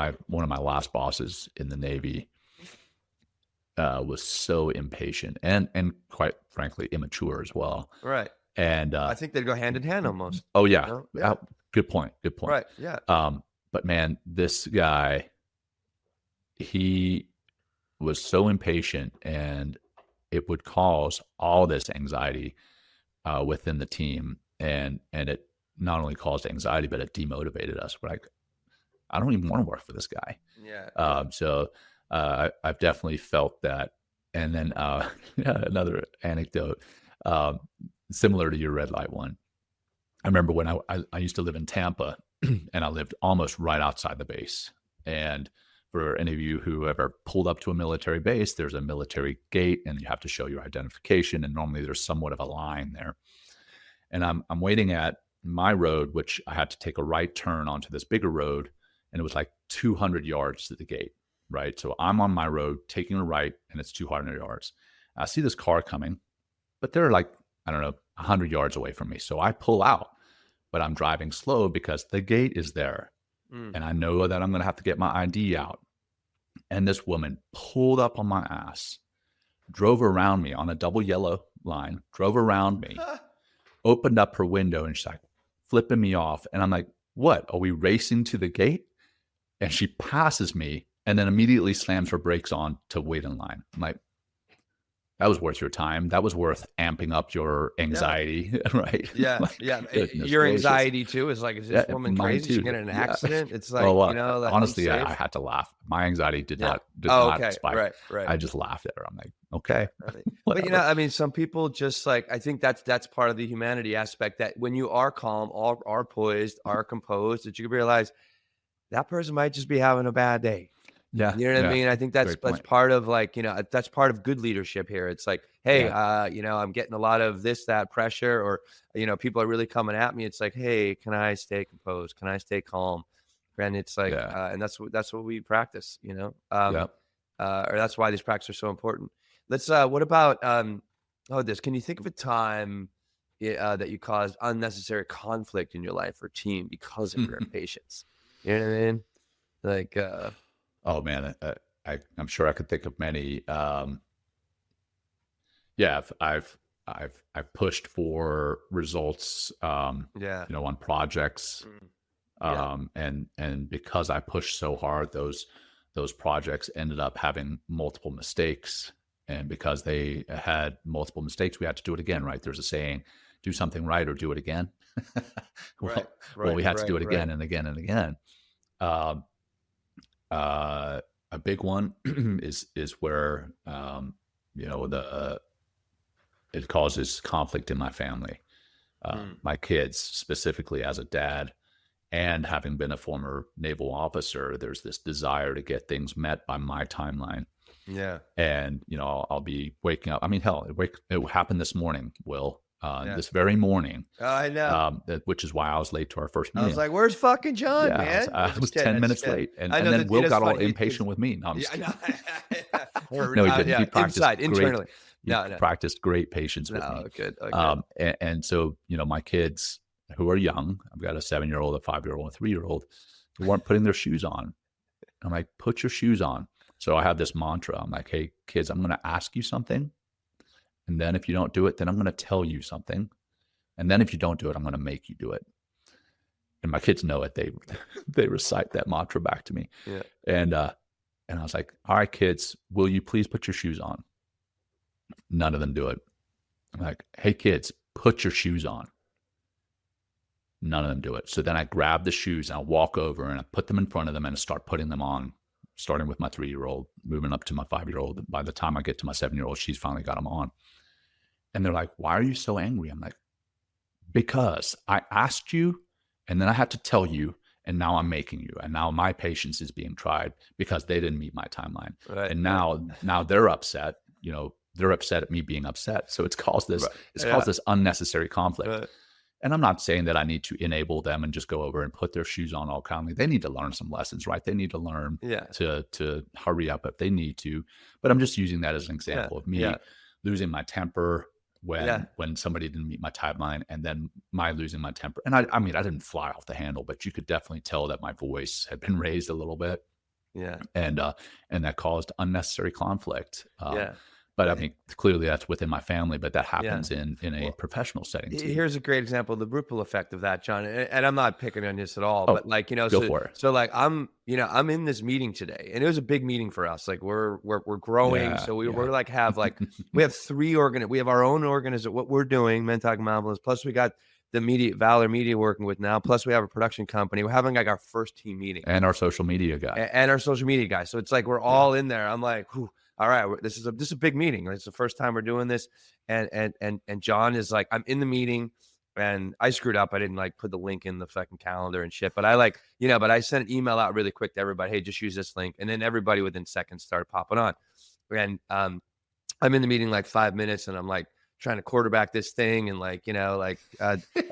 my last bosses in the Navy was so impatient and quite frankly immature as well. Right. And I think they go hand in hand almost. oh yeah, Yeah. good point, good point. Right. Yeah. But man, this guy, he was so impatient, and it would cause all this anxiety within the team, and it not only caused anxiety, but it demotivated us. We're like, I don't even want to work for this guy. Yeah. So I've definitely felt that. And then another anecdote, um, similar to your red light one. I remember when I used to live in Tampa, and I lived almost right outside the base. And for any of you who ever pulled up to a military base, there's a military gate, and you have to show your identification. And normally there's somewhat of a line there. And I'm waiting at my road, which I had to take a right turn onto this bigger road, and it was like 200 yards to the gate, right? So I'm on my road taking a right, and it's 200 yards. I see this car coming, but they're like, I don't know, 100 yards away from me. So I pull out, but I'm driving slow because the gate is there. Mm. And I know that I'm going to have to get my ID out. And this woman pulled up on my ass, drove around me on a double yellow line, drove around me, opened up her window, and she's like flipping me off. And I'm like, what? Are we racing to the gate? And she passes me and then immediately slams her brakes on to wait in line. I'm like, that was worth your time. That was worth amping up your Yeah. anxiety, right? Yeah. Like, Yeah. goodness Your gracious. anxiety too is like, is this Yeah, woman mine crazy? She too. get in an Yeah. accident? It's like, Well, like honestly, unsafe. I had to laugh. My anxiety did Yeah. not Okay. spike. Right. I just laughed at her. I'm like, okay, Right. But whatever. I mean, some people just like, I think that's part of the humanity aspect, that when you are calm, are poised, are composed, that you can realize that person might just be having a bad day. Yeah, You know what I yeah, mean? I think that's great point. part of like, that's part of good leadership here. It's like, hey, Yeah, I'm getting a lot of this, that pressure, or, people are really coming at me. It's like, hey, can I stay composed? Can I stay calm? And it's like, yeah, and that's what we practice, yeah. or that's why these practices are so important. Let's, what about, can you think of a time that you caused unnecessary conflict in your life or team because of your impatience? You know what I mean? Like, Oh man, I'm sure I could think of many. Yeah, I've pushed for results, yeah. on projects, Mm. Yeah. and because I pushed so hard, those projects ended up having multiple mistakes, and because they had multiple mistakes, we had to do it again, right? There's a saying, do something right or do it again. Right, Well, right, we have to do right, it right. again and again and again. Um, a big one is where the it causes conflict in my family. Mm, My kids, specifically as a dad, and having been a former naval officer, there's this desire to get things met by my timeline. yeah, And I'll be waking up. I mean, hell, it happened this morning, Will. yeah. This very morning, Oh, I know. which is why I was late to our first I was meeting. like, "Where's fucking John, Yeah, man?" I I'm was just kidding. 10 I'm just minutes kidding. late, and I and know then that Will it is got all funny. impatient with me. No, I'm Yeah, just I kidding. know. Or, No, he didn't. yeah, He practiced inside, great. internally. He No, no, practiced great patience with no. me. Good. Oh, good. And so, my kids who are young, I've got a 7-year-old, a 5-year-old, a 3-year-old, who weren't putting their shoes on. I'm like, put your shoes on. So I have this mantra. I'm like, hey, kids, I'm going to ask you something. And then if you don't do it, then I'm going to tell you something. And then if you don't do it, I'm going to make you do it. And my kids know it. They they recite that mantra back to me. Yeah. And I was like, all right, kids, will you please put your shoes on? None of them do it. I'm like, hey, kids, put your shoes on. None of them do it. So then I grab the shoes and I walk over and I put them in front of them and I start putting them on, starting with my 3-year-old, moving up to my 5-year-old. By the time I get to my 7-year-old, she's finally got them on. And they're like, why are you so angry? I'm like, because I asked you and then I had to tell you, and now I'm making you. And now my patience is being tried because they didn't meet my timeline. Right. And Right. now they're upset. They're upset at me being upset. So it's caused this Right. it's Yeah. caused this unnecessary conflict. Right. And I'm not saying that I need to enable them and just go over and put their shoes on all calmly. They need to learn some lessons, right? They need to learn Yeah. to hurry up if they need to. But I'm just using that as an Yeah. example of Yeah. me losing my temper Yeah. when somebody didn't meet my timeline, and then my losing my temper. And I mean, I didn't fly off the handle, but you could definitely tell that my voice had been raised a little bit, Yeah. and that caused unnecessary conflict. Yeah. But I mean, clearly that's within my family, but that Yeah. happens in a Well, professional setting too. here's a great example of the ripple effect of that, John. And I'm not picking on this at all, Oh, but like, go for it. so like I'm in this meeting today, and it was a big meeting for us. Like we're growing. Yeah, So yeah. we're like we have we have our own organization, what we're doing, Men Talking Marvelous. Plus we got the Valor Media working with now. Plus we have a production company. We're having like our first team meeting. And our social media guy. And our social media guys. So it's like we're Yeah. all in there. I'm like, whew, all right, this is a big meeting. It's the first time we're doing this. And John is like, I'm in the meeting, and I screwed up. I didn't like put the link in the fucking calendar and shit. But I but I sent an email out really quick to everybody. Hey, just use this link. And then everybody within seconds started popping on. And I'm in the meeting like 5 minutes, and I'm like trying to quarterback this thing, and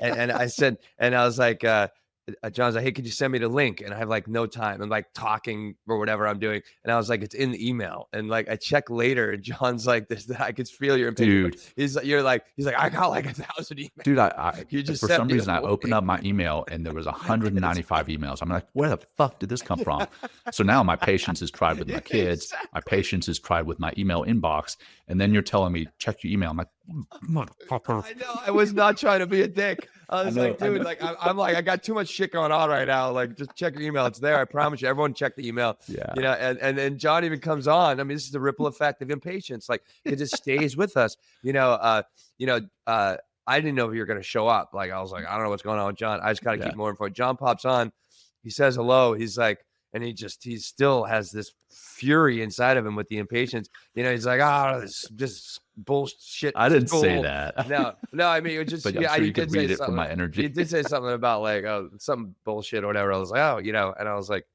and I said, and I was like, John's like, hey, could you send me the link? And I have like no time. I'm like talking or whatever I'm doing. And I was like, it's in the email. And like, I check later, and John's like, I could feel your impatience. Dude. He's like, I got like 1,000 emails. Dude, You just for sent some me the reason, I opened link. up my email and there was 195 emails. I'm like, where the fuck did this come from? So now my patience is tried with my kids. My patience is tried with my email inbox. And then you're telling me, check your email. I'm like, motherfucker. I know. I was not trying to be a dick. I was like, I dude, know. like, I'm like, I got too much shit going on right now. Like, just check your email. It's there. I promise you. Everyone check the email. Yeah. And then John even comes on. I mean, this is the ripple effect of impatience. Like, it just stays with us. I didn't know if you were going to show up. Like, I was like, I don't know what's going on with John. I just got to keep more info. John pops on. He says hello. He's like, and he still has this fury inside of him with the impatience. He's like, this just bullshit. I didn't say school." that. No, I mean, it just, But I'm sure you could read it from my energy. You did say something about like, some bullshit or whatever. I was like, and I was like,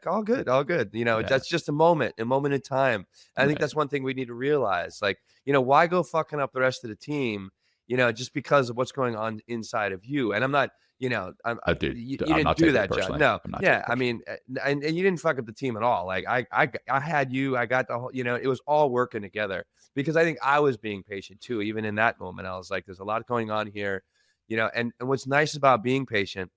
all good. That's just a moment in time. I think that's one thing we need to realize. Like, why go fucking up the rest of the team, just because of what's going on inside of you. And I'm not, you didn't do that, John. No. Yeah. I mean, and you didn't fuck up the team at all. Like I had you, I got the whole, it was all working together, because I think I was being patient too. Even in that moment, I was like, there's a lot going on here, and what's nice about being patient,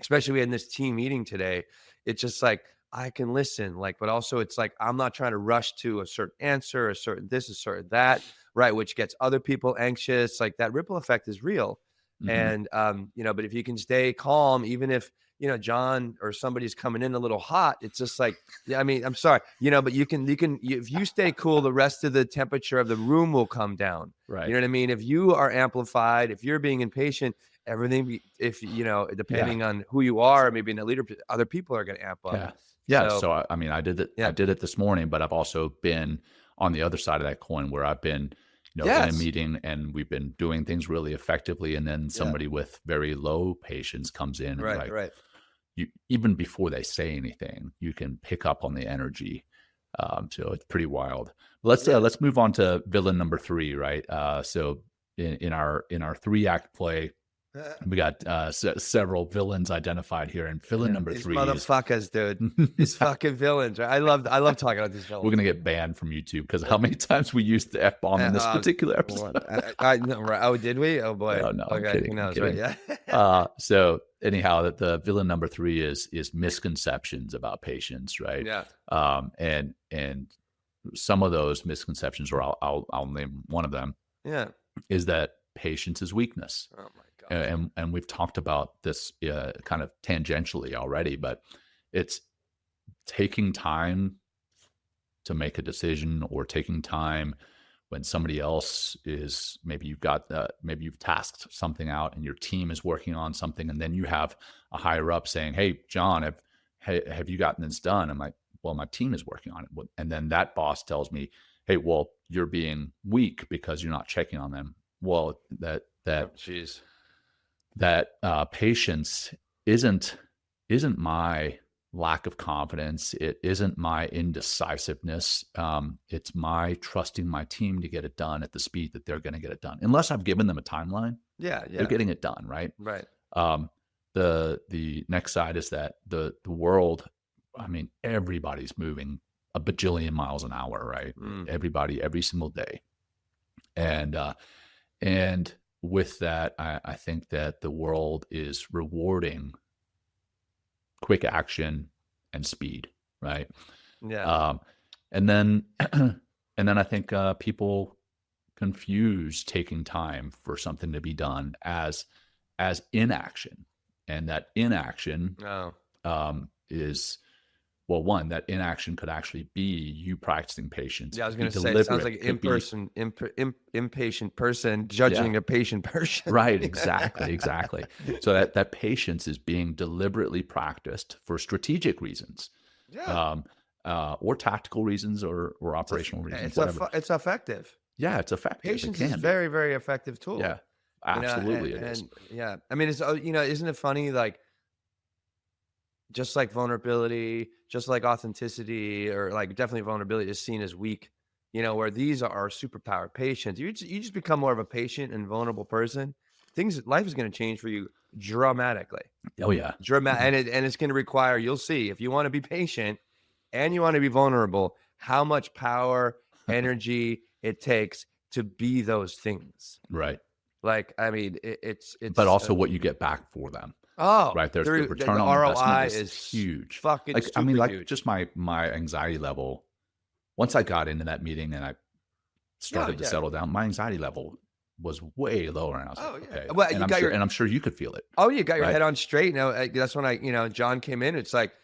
especially we had this team meeting today, it's just like, I can listen, like, but also it's like, I'm not trying to rush to a certain answer, a certain this, a certain that, right? Which gets other people anxious. Like, that ripple effect is real. Mhm. And, but if you can stay calm, even if, John or somebody's coming in a little hot, it's just like, yeah, I mean, I'm sorry, but if you stay cool, the rest of the temperature of the room will come down. Right. You know what I mean? If you are amplified, if you're being impatient, Yeah. depending on who you are, maybe in a leader, other people are going to amp up. Yeah. Yeah. So, So I mean, I did it. I did it this morning, but I've also been on the other side of that coin where I've been, in a yes, meeting and we've been doing things really effectively, and then yeah, somebody with very low patience comes in and right, like right. you, even before they say anything, you can pick up on the energy. So it's pretty wild. Yeah. Let's move on to villain number 3, right? So in our 3-act play, we got several villains identified here, and villain number These 3 is motherfuckers, dude. These fucking villains. Right? I love talking about these villains. we're gonna get banned from YouTube because how many times we used the F bomb in this particular episode? I know, right? Oh, did we? Oh boy. No, I'm Okay, kidding. who I'm knows, kidding. right? Yeah. So anyhow, the villain number 3 is misconceptions about patients, right? Yeah. And some of those misconceptions, or I'll name one of them, Yeah. is that patience is weakness. Oh my God. And we've talked about this kind of tangentially already, but it's taking time to make a decision, or taking time when somebody else is, maybe you've tasked something out and your team is working on something, and then you have a higher up saying, "Hey, John, have you gotten this done?" I'm like, "Well, my team is working on it." And then that boss tells me, "Hey, well, you're being weak because you're not checking on them." Well, Jeez. that patience isn't my lack of confidence. It isn't my indecisiveness. It's my trusting my team to get it done at the speed that they're going to get it done. Unless I've given them a timeline, Yeah. they're getting it done, right? Right. The next side is that the world, I mean, everybody's moving a bajillion miles an hour, right? Everybody, every single day. And with that, I think that the world is rewarding quick action and speed, right? Yeah. And then I think people confuse taking time for something to be done as inaction, and that inaction Oh. is, well, one, that inaction could actually be you practicing patience. Yeah, I was Be going to say, it sounds deliberate. like Could be- impatient person judging Yeah. a patient person. Right, exactly. So that patience is being deliberately practiced for strategic reasons, Yeah. or tactical reasons, or operational reasons, It's whatever. it's effective. Yeah, it's effective. Patience It is can be. very, very effective tool. Yeah, You know, absolutely, and, it is. and yeah, I mean, it's isn't it funny? Like, just like vulnerability, just like authenticity, or like definitely vulnerability is seen as weak. Where these are our superpower. Patience. You just become more of a patient and vulnerable person. Life is going to change for you dramatically. Oh yeah, And it's going to require. You'll see, if you want to be patient and you want to be vulnerable, how much power, energy it takes to be those things. right. Like, I mean, it's But also what you get back for them. oh, Right. There's the return the on ROI investment is huge. fucking Like, I mean, stupid like huge. just my anxiety level, once I got into that meeting and I started to yeah. settle down, my anxiety level was way lower. And I was Oh, like, yeah. okay. Well, And I'm sure you could feel it. Oh, you got your Right. head on straight. That's when John came in. It's like,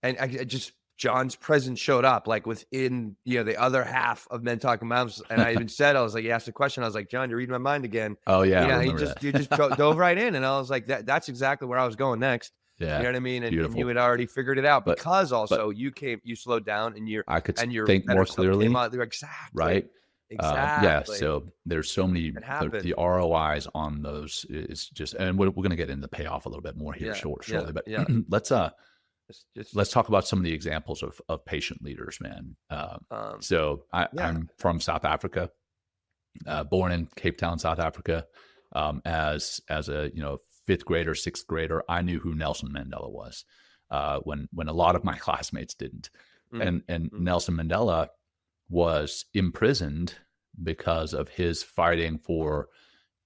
and I just John's presence showed up like within the other half of Men Talking Moms. And I even said, I was like, he asked a question. I was like, "John, you're reading my mind again." Oh yeah. I He remember just that. you just dove right in, and I was like, that's exactly where I was going next. Yeah. You know what I mean? And Beautiful. you had already figured it out, But- because also you slowed down, and I could your think better more self clearly. came out. Exactly. Right. Exactly. Yeah. So there's so many, It happened. the ROIs on those is just, and we're going to get into the payoff a little bit more here Yeah, shortly, but yeah. let's talk about some of the examples of patient leaders, man. So I'm from South Africa, born in Cape Town, South Africa. As a fifth grader, sixth grader, I knew who Nelson Mandela was, when a lot of my classmates didn't. And Nelson Mandela was imprisoned because of his fighting for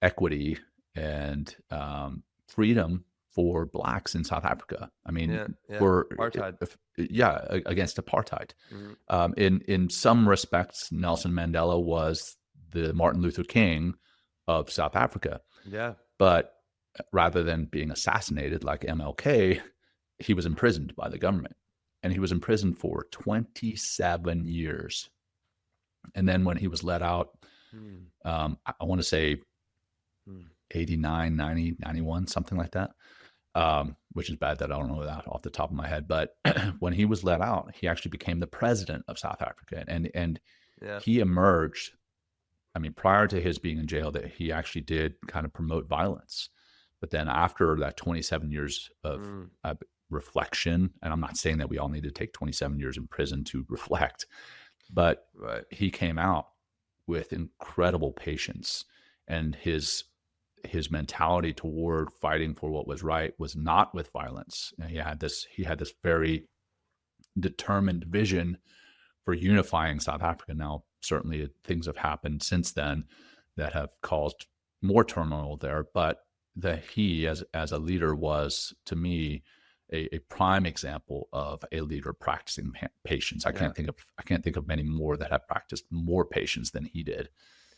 equity and freedom for blacks in South Africa. I mean, for apartheid. Against apartheid. In some respects, Nelson Mandela was the Martin Luther King of South Africa. Yeah. But rather than being assassinated like MLK, he was imprisoned by the government, and he was imprisoned for 27 years. And then when he was let out, Mm, I want to say mm. 89, 90, 91, something like that, which is bad that I don't know that off the top of my head. But when he was let out, he actually became the president of South Africa. And Yeah. he emerged, I mean, prior to his being in jail, that he actually did kind of promote violence. But then after that 27 years of Mm, reflection, and I'm not saying that we all need to take 27 years in prison to reflect, but right. he came out with incredible patience, and his mentality toward fighting for what was right was not with violence. And he had this very determined vision for unifying South Africa. Now, certainly things have happened since then that have caused more turmoil there, but that he, as a leader, was to me a prime example of a leader practicing patience. I Yeah. can't think of many more that have practiced more patience than he did.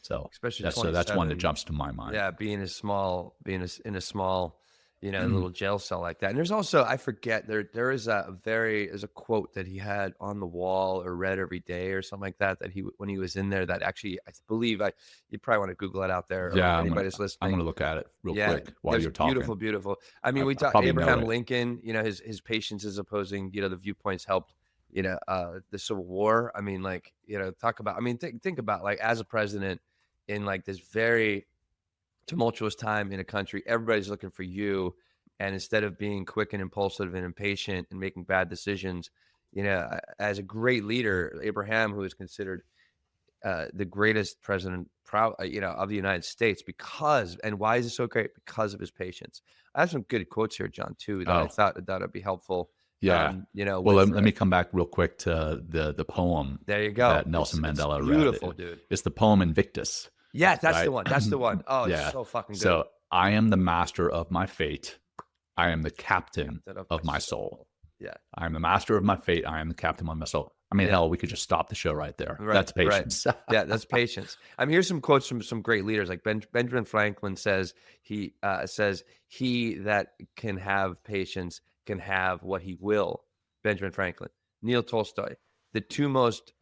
Especially So that's one that 27. jumps to my mind. Yeah, being in a small, Mm. little jail cell like that. And there's also, I forget, there's a quote that he had on the wall or read every day or something like that, that he, when he was in there, that actually, I believe, you probably want to Google it out there, or Yeah, anybody that's I'm listening. gonna look at it real Yeah, quick while there's you're talking. beautiful, beautiful. I mean, we I talk probably know Abraham it. Lincoln, his patience is opposing, the viewpoints helped, the Civil War. I mean, like, talk about, I mean, think about, like, as a president in, like, this very tumultuous time in a country, everybody's looking for you. And instead of being quick and impulsive and impatient and making bad decisions, as a great leader, Abraham, who is considered the greatest president of the United States, and why is it so great? Because of his patience. I have some good quotes here, John, too, that I Oh, thought would be helpful. yeah. Well, With let me come back real quick to the poem there you that go. Nelson It's Mandela read. beautiful, dude. It's the poem Invictus, Yeah, that's the right? one. That's the one. Oh, it's Yeah. so fucking good. So I am the master of my fate. I am the captain Captain of my of my soul. soul. Yeah. I am the master of my fate. I am the captain of my soul. I mean, Yeah. hell, we could just stop the show right there. Right, That's right. patience. Yeah, that's patience. I mean, here's some quotes from some great leaders. Like Benjamin Franklin says, he that can have patience can have what he will. Benjamin Franklin. Neil Tolstoy. The two most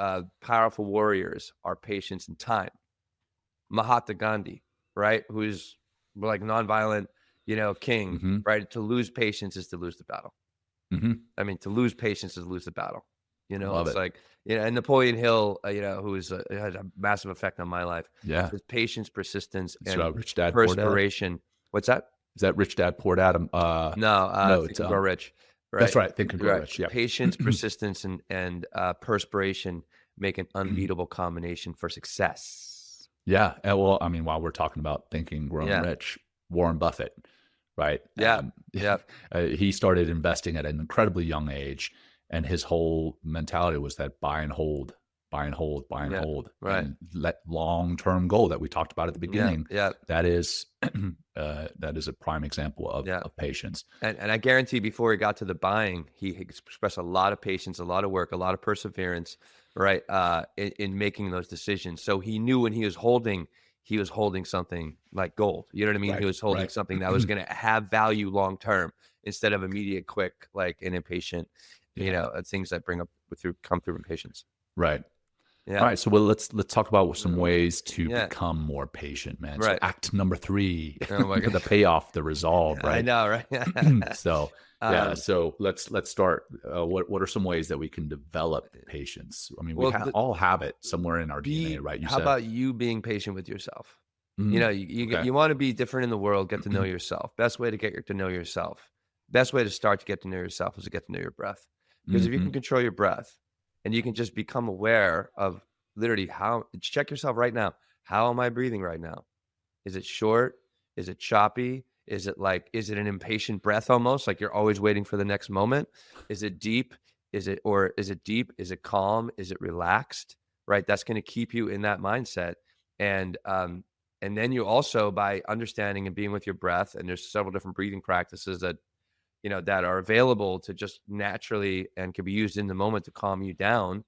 powerful warriors are patience and time. Mahatma Gandhi, right? Who's like nonviolent, king, Hmm. right? To lose patience is to lose the battle. Hmm. I mean, to lose patience is to lose the battle. Love It's it. like, and Napoleon Hill, who had a massive effect on my life. Yeah. Says patience, persistence, It's and Rich Dad Poor Dad. perspiration. What's that? Is that Rich Dad Poor Dad? No, No, Think it's and Grow Rich. that's Right, right. Think and Grow right. Rich. Yep. Patience, persistence, and perspiration make an unbeatable combination for success. Yeah. Well, I mean, while we're talking about thinking, growing Yeah, rich, Warren Buffett, right? yeah, yeah, He started investing at an incredibly young age, and his whole mentality was that buy and hold, buy and hold, buy and yeah. hold, Right. and let long-term goal that we talked about at the Yeah, beginning. yeah, That is that is a prime example yeah. of patience. And I guarantee before he got to the buying, he expressed a lot of patience, a lot of work, a lot of perseverance, right? In making those decisions. So he knew when he was holding something like gold. You know what I mean? He Right. was holding Right. something that was going to have value long term instead of immediate, quick, like an impatient, Yeah. things that come through impatience. Right. All Yeah. right, so let's talk about some Mm, ways to yeah. become more patient, man. So Right. act number 3, Oh my the God. payoff, the resolve, I right? know, right? So yeah, um, so let's start. What are some ways that we can develop patience? I mean, we well, all have it somewhere in our DNA, right? You how said, about you being patient with yourself? mhm, You okay, you want to be different in the world, get to know yourself. Best way to to know yourself. Best way to start to get to know yourself is to get to know your breath. Because if you can hmm, control your breath and you can just become aware of literally check yourself right now. How am I breathing right now? Is it short? Is it choppy? Is it an impatient breath almost like you're always waiting for the next moment? Is it deep? Is it deep? Is it calm? Is it relaxed? Right? That's going to keep you in that mindset. And and then you also, by understanding and being with your breath, and there's several different breathing practices that are available to just naturally and can be used in the moment to calm you down.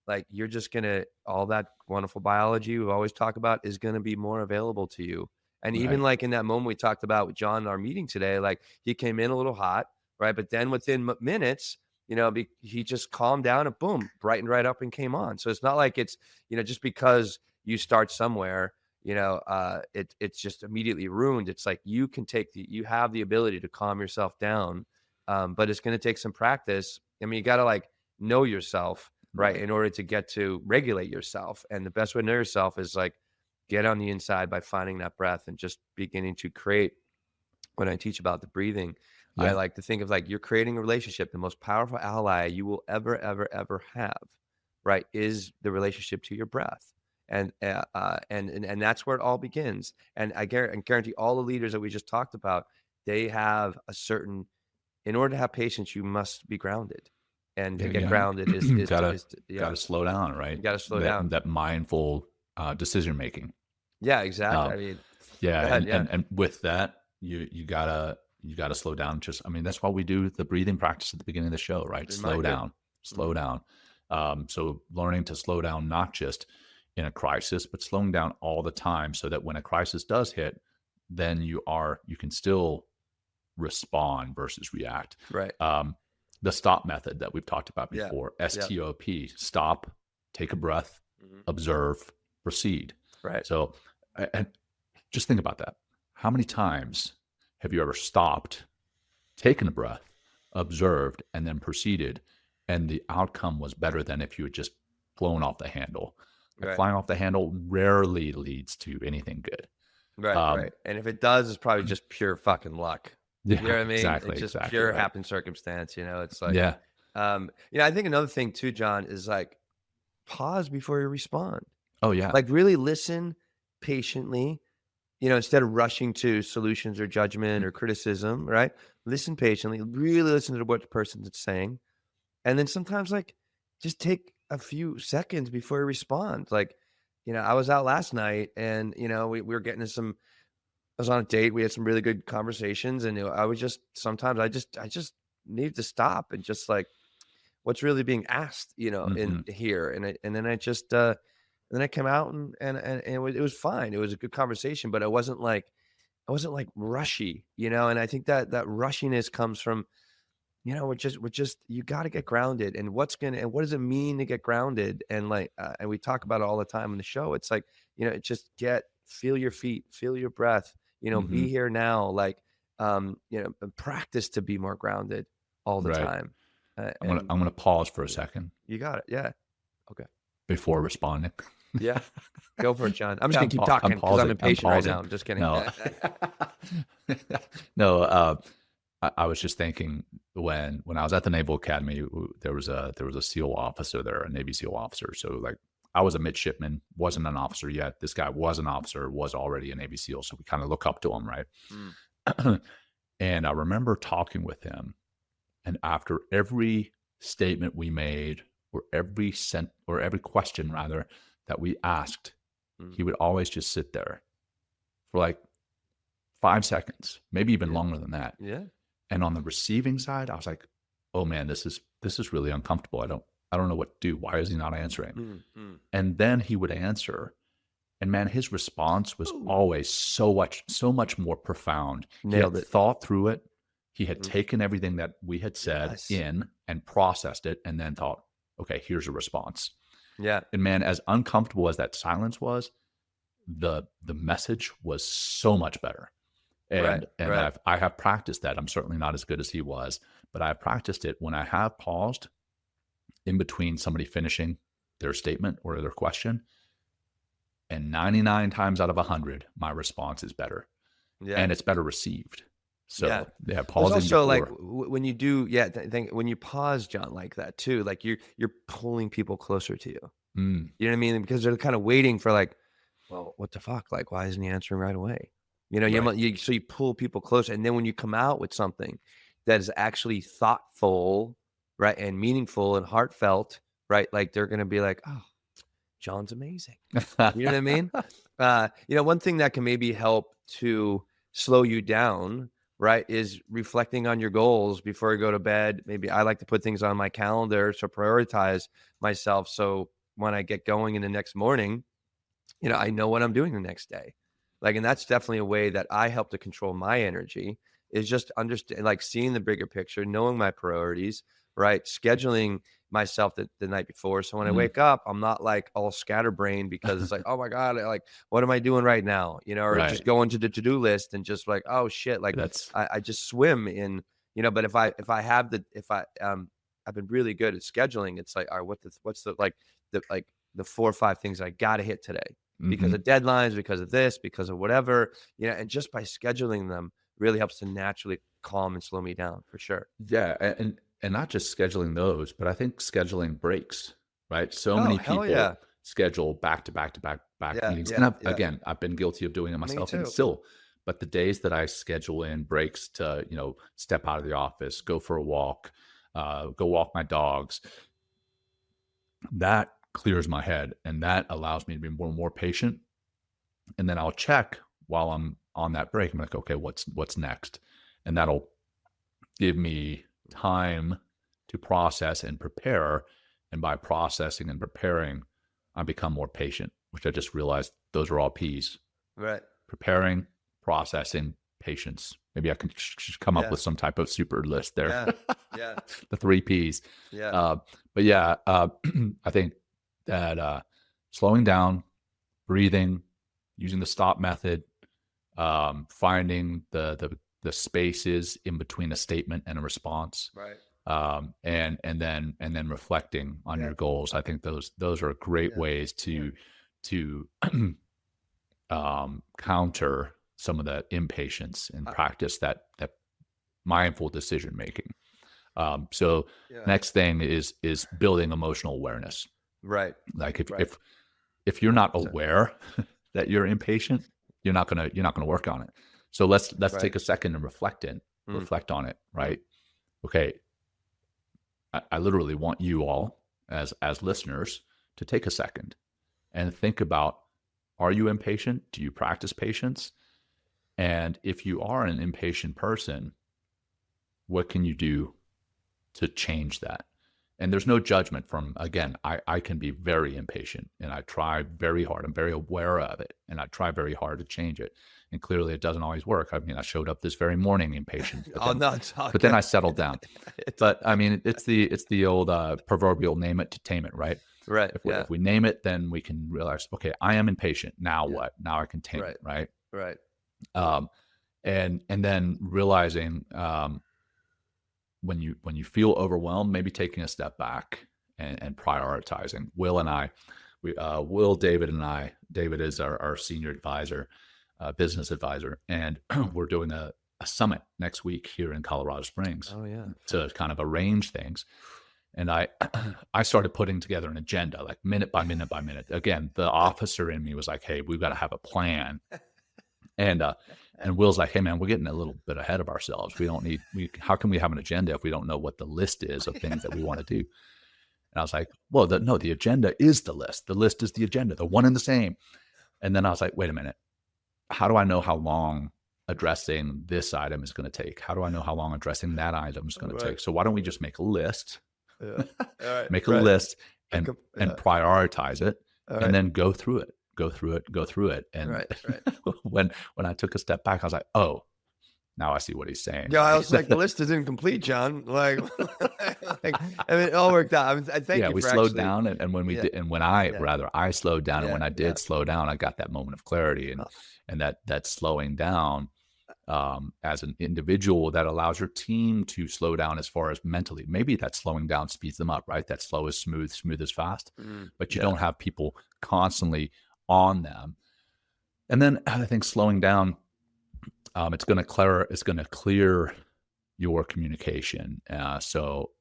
Like you're just gonna all that wonderful biology we always talk about is gonna be more available to you. And even right, like in that moment we talked about with John in our meeting today, like he came in a little hot, right? But then within minutes, he just calmed down and boom, brightened right up and came on. So it's not like it's, just because you start somewhere, it's just immediately ruined. It's like you have the ability to calm yourself down, but it's going to take some practice. I mean, you got to like know yourself, right, in order to get to regulate yourself. And the best way to know yourself is like get on the inside by finding that breath and just beginning to create. When I teach about the breathing, I Yeah. like to think of like you're creating a relationship. The most powerful ally you will ever, ever, ever have, right, is the relationship to your breath. And that's where it all begins. And I guarantee all the leaders that we just talked about, they have a certain. In order to have patience, you must be grounded, and to Yeah, get yeah. grounded Gotta yeah, gotta slow down, right? you got to slow That down. that mindful decision making. Yeah, exactly. Um, I mean, yeah, go ahead. Yeah, and with that, you gotta slow down. Just, I mean, that's why we do the breathing practice at the beginning of the show, right? Slow reminder. down, Mhm. slow down. So learning to slow down, not just in a crisis, but slowing down all the time, so that when a crisis does hit, then you can still respond versus react. Right. Um, the stop method that we've talked about Yeah. before, Yeah. STOP, stop, take a breath, Mhm. observe, proceed. Right. So, and just think about that. How many times have you ever stopped, taken a breath, observed, and then proceeded, and the outcome was better than if you had just flown off the handle? Like, Right. flying off the handle rarely leads to anything good. Right, Um, right. And if it does, it's probably just pure fucking luck. You know yeah, what I mean? exactly, It's just exactly pure right. happen circumstance, It's like, Yeah. I think another thing too, John, is like pause before you respond. Oh yeah. Like really listen patiently, instead of rushing to solutions or judgment or criticism, right? Listen patiently, really listen to what the person is saying. And then sometimes like just take a few seconds before you respond. Like, I was out last night and, we were getting to I was on a date. We had some really good conversations, and I was just sometimes I just need to stop and just like what's really being asked, in Mhm. here, and then I just and then I came out and it was fine. It was a good conversation, but I wasn't like rushy, And I think that rushiness comes from we're just you got to get grounded, and what does it mean to get grounded? And like and we talk about it all the time in the show. It's like it's just feel your feet, feel your breath, be Mhm. here now, like practice to be more grounded all the Right. time. I'm gonna And I'm gonna pause for a second you got it. Yeah. Okay. before responding. Yeah. Go for it, John. I'm just Yeah, gonna keep I'm talking because I'm pausing. I'm impatient right now. pausing. I'm just kidding. No. No, I was just thinking, when I was at the Naval Academy, there was a SEAL officer there, a Navy SEAL officer. So, like, I was a midshipman, wasn't an officer yet. This guy was an officer, was already a Navy SEAL, so we kinda look up to him, right? Mm, And I remember talking with him, and after every statement we made, or every question rather that we asked, mm. he would always just sit there for like 5 seconds, maybe even Yeah. longer than that. Yeah. And on the receiving side, I was like, "Oh man, this is really uncomfortable. I don't know what to do. Why is he not answering?" Mm, mm. And then he would answer, and man, his response was Ooh, always so much more profound. He had nailed it. thought through it. He had Mm. taken everything that we had said Yes. in and processed it, and then thought, "Okay, here's a response." Yeah. And man, as uncomfortable as that silence was, the message was so much better. Right. And Right. I have practiced that. I'm certainly not as good as he was, but I've practiced it when I have paused in between somebody finishing their statement or their question, and 99 times out of 100, my response is better, Yeah. and it's better received. Yeah. So, yeah, There's pausing also like before. when you do, yeah, when you pause, John, like that too, like you're pulling people closer to you. Mm, You know what I mean? Because they're kind of waiting for like, well, what the fuck? Like, why isn't he answering right away? right. So you pull people closer, and then when you come out with something that is actually thoughtful, right, and meaningful and heartfelt, right, like they're gonna be like, oh, John's amazing. You know what I mean? One thing that can maybe help to slow you down, right, is reflecting on your goals before you go to bed. Maybe I like to put things on my calendar to prioritize myself. So when I get going in the next morning, I know what I'm doing the next day. Like, and that's definitely a way that I help to control my energy is just understand, like seeing the bigger picture, knowing my priorities, right? Scheduling myself the night before. So when I Mm, wake up, I'm not like all scatterbrained because it's like, oh my God, like, what am I doing right now? You know, or just right. go into the to-do list and just like, oh shit, like That's I just swim in, but if I have the, if I, I've been really good at scheduling. It's like, all right, what's the, like the 4 or 5 things I got to hit today because mhm. of deadlines, because of this, because of whatever, and just by scheduling them really helps to naturally calm and slow me down for sure. Yeah, and not just scheduling those, but I think scheduling breaks, right? So Oh, many hell people yeah. schedule back to back to back Yeah. meetings, and Yeah. Yeah. I've been guilty of doing it Me myself, and too. still. But the days that I schedule in breaks to, step out of the office, go for a walk, go walk my dogs, that clears my head, and that allows me to be more patient. And then I'll check while I'm on that break. I'm like, okay, what's next? And that'll give me time to process and prepare. And by processing and preparing, I become more patient, which I just realized those are all P's: Right. preparing, processing, patience. Maybe I can come up Yeah. with some type of super list there. Yeah. Yeah. The 3 P's. Yeah. Uh, but yeah, I think that slowing down, breathing, using the stop method, finding the spaces in between a statement and a response, Right. and then reflecting on Yeah. your goals. I think those are great Yeah. ways Yeah. to counter some of the impatience and Uh, practice that mindful decision making. So yeah. next thing is building emotional awareness. Right. Like if Right. if if you're not 100%. aware that you're impatient, you're not gonna work on it. So let's Right. take a second and Mm. reflect on it, Mm. right? Okay, I literally want you all as listeners to take a second and think about: are you impatient? Do you practice patience? And if you are an impatient person, what can you do to change that? And there's no judgment from, again, I can be very impatient and I try very hard. I'm very aware of it and I try very hard to change it. And clearly it doesn't always work. I mean, I showed up this very morning impatient, but Oh, then no, it's but then okay. I settled down. It's But I mean, it's the old proverbial name it to tame it, right? right. If we Yeah. if we name it, then we can realize, okay, I am impatient. Now Yeah. what? Now I can tame it, Right. right? Right. Um, and then realizing, when you feel overwhelmed, maybe taking a step back and prioritizing. Will, David, and I. David is our senior advisor, business advisor, and we're doing a summit next week here in Colorado Springs Oh yeah. to kind of arrange things. And I I started putting together an agenda, like minute by minute by minute. Again, the officer in me was like, "Hey, we've got to have a plan." And Will's like, "Hey man, we're getting a little bit ahead of ourselves. We don't need we how can we have an agenda if we don't know what the list is of things that we want to do?" And I was like, "Well, no, the agenda is the list. The list is the agenda. They're one and the same." And then I was like, "Wait a minute. How do I know how long addressing this item is going to take? How do I know how long addressing that item is going to Right. take? So why don't we just make a list, Yeah. All right. make a Right. list and Yeah. prioritize it, All and right. then go through it, go through it, go through it." And Right. Right. when I took a step back, I was like, "Oh, now I see what he's saying." Yeah, I Like, was like, the list is incomplete, John. Like, like, I mean, it all worked out. I thank yeah, you we for slowed actually. down, and when we Yeah. did, and when I Yeah. rather I slowed down, and Yeah. when I Yeah. did slow down, I got that moment of clarity, Uh, and that slowing down, as an individual, that allows your team to slow down as far as mentally. Maybe that slowing down speeds them up, right? That slow is smooth, smooth is fast, but you yeah. don't have people constantly on them. And then I think slowing down, it's going to clear your communication. So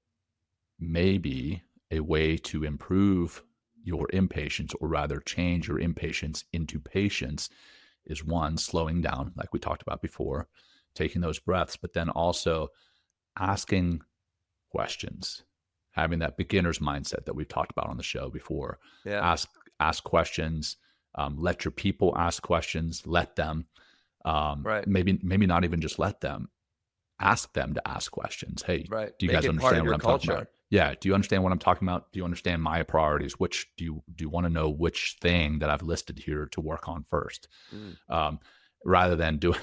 maybe a way to improve your impatience, or rather change your impatience into patience, is one, slowing down, like we talked about before, taking those breaths, but then also asking questions, having that beginner's mindset that we've talked about on the show before. Yeah. Ask questions. Let your people ask questions. Let them. Right. Maybe not even just let them. Ask them to ask questions. Hey, Right. do you Make guys it part of understand what your I'm talking culture. about? Yeah. Do you understand what I'm talking about? Do you understand my priorities? Do you want to know which thing that I've listed here to work on first? Mm. Um, rather than doing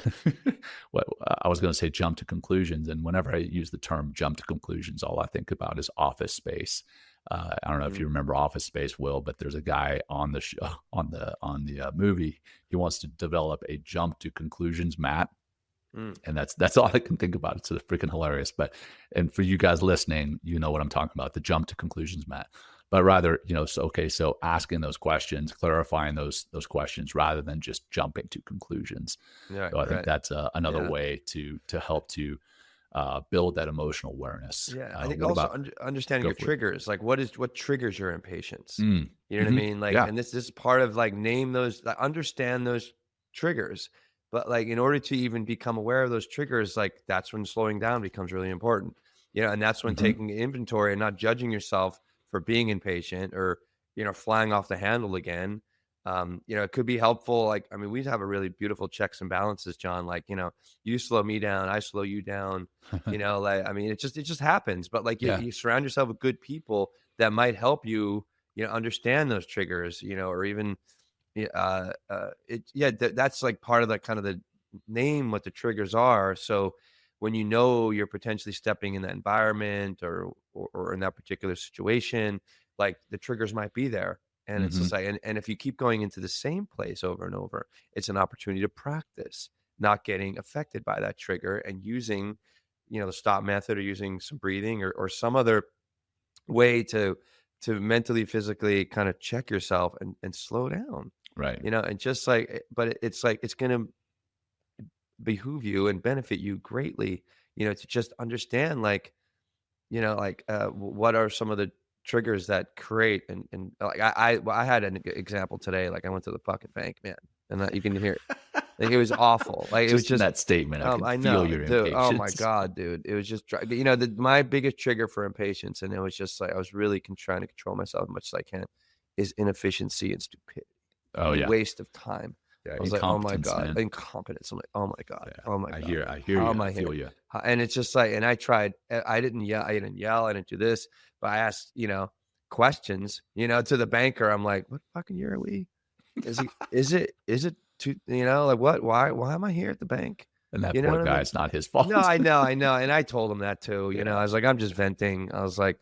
what I was going to say, jump to conclusions. And whenever I use the term jump to conclusions, all I think about is Office Space. I don't know if you Mm, remember Office Space, Will, but there's a guy on the show, on the movie. He wants to develop a jump to conclusions mat, mm. and that's all I can think about. It's freaking hilarious. But and for you guys listening, you know what I'm talking about, the jump to conclusions, Matt. But rather, so asking those questions, clarifying those questions rather than just jumping to conclusions. Right, So I think right. that's another Yeah. way to help to build that emotional awareness. Yeah, I think What also about understanding go your for it? triggers, like what triggers your impatience. Mm. You know what I Hmm. mean? Like, Yeah. and this is part of like name those, like, understand those triggers. But like, in order to even become aware of those triggers, like that's when slowing down becomes really important. And that's when Hmm. taking inventory and not judging yourself for being impatient or flying off the handle again. It could be helpful. Like, I mean, we have a really beautiful checks and balances, John. Like, you slow me down, I slow you down. Like, I mean, it just happens, but like you, Yeah. you surround yourself with good people that might help you, understand those triggers, or even, that's like part of the kind of the name what the triggers are. So when you're potentially stepping in that environment or in that particular situation, like the triggers might be there. And it's Hmm. just like, and if you keep going into the same place over and over, it's an opportunity to practice not getting affected by that trigger and using, the stop method or using some breathing or some other way to mentally, physically kind of check yourself and slow down, Right. and just like, it's like, it's going to behoove you and benefit you greatly, to just understand, like, what are some of the triggers that create and like I had an example today. Like I went to the fucking bank, man, and that you can hear it. Like it was awful. Like it was Just in just, that statement, I can I feel know, your dude. Oh my impatience. god, dude. It was just my biggest trigger for impatience, and it was just like I was really trying to control myself as much as I can, is inefficiency and stupidity Oh and yeah. waste of time. Yeah. I was like, "Oh my Incompetence, god, man. incompetence." I'm like, "Oh my god, Yeah. oh my I god, hear. I hear how you. am I I feel here?" you. And it's just like, and I tried. I didn't yell. I didn't this, but I asked, questions, to the banker. I'm like, "What fucking year are we? Is it to, like what? Why am I here at the bank?" And that You know poor what I guy, mean? it's not his No, fault. I know, and I told him that too. Yeah. I was like, "I'm just venting." I was like,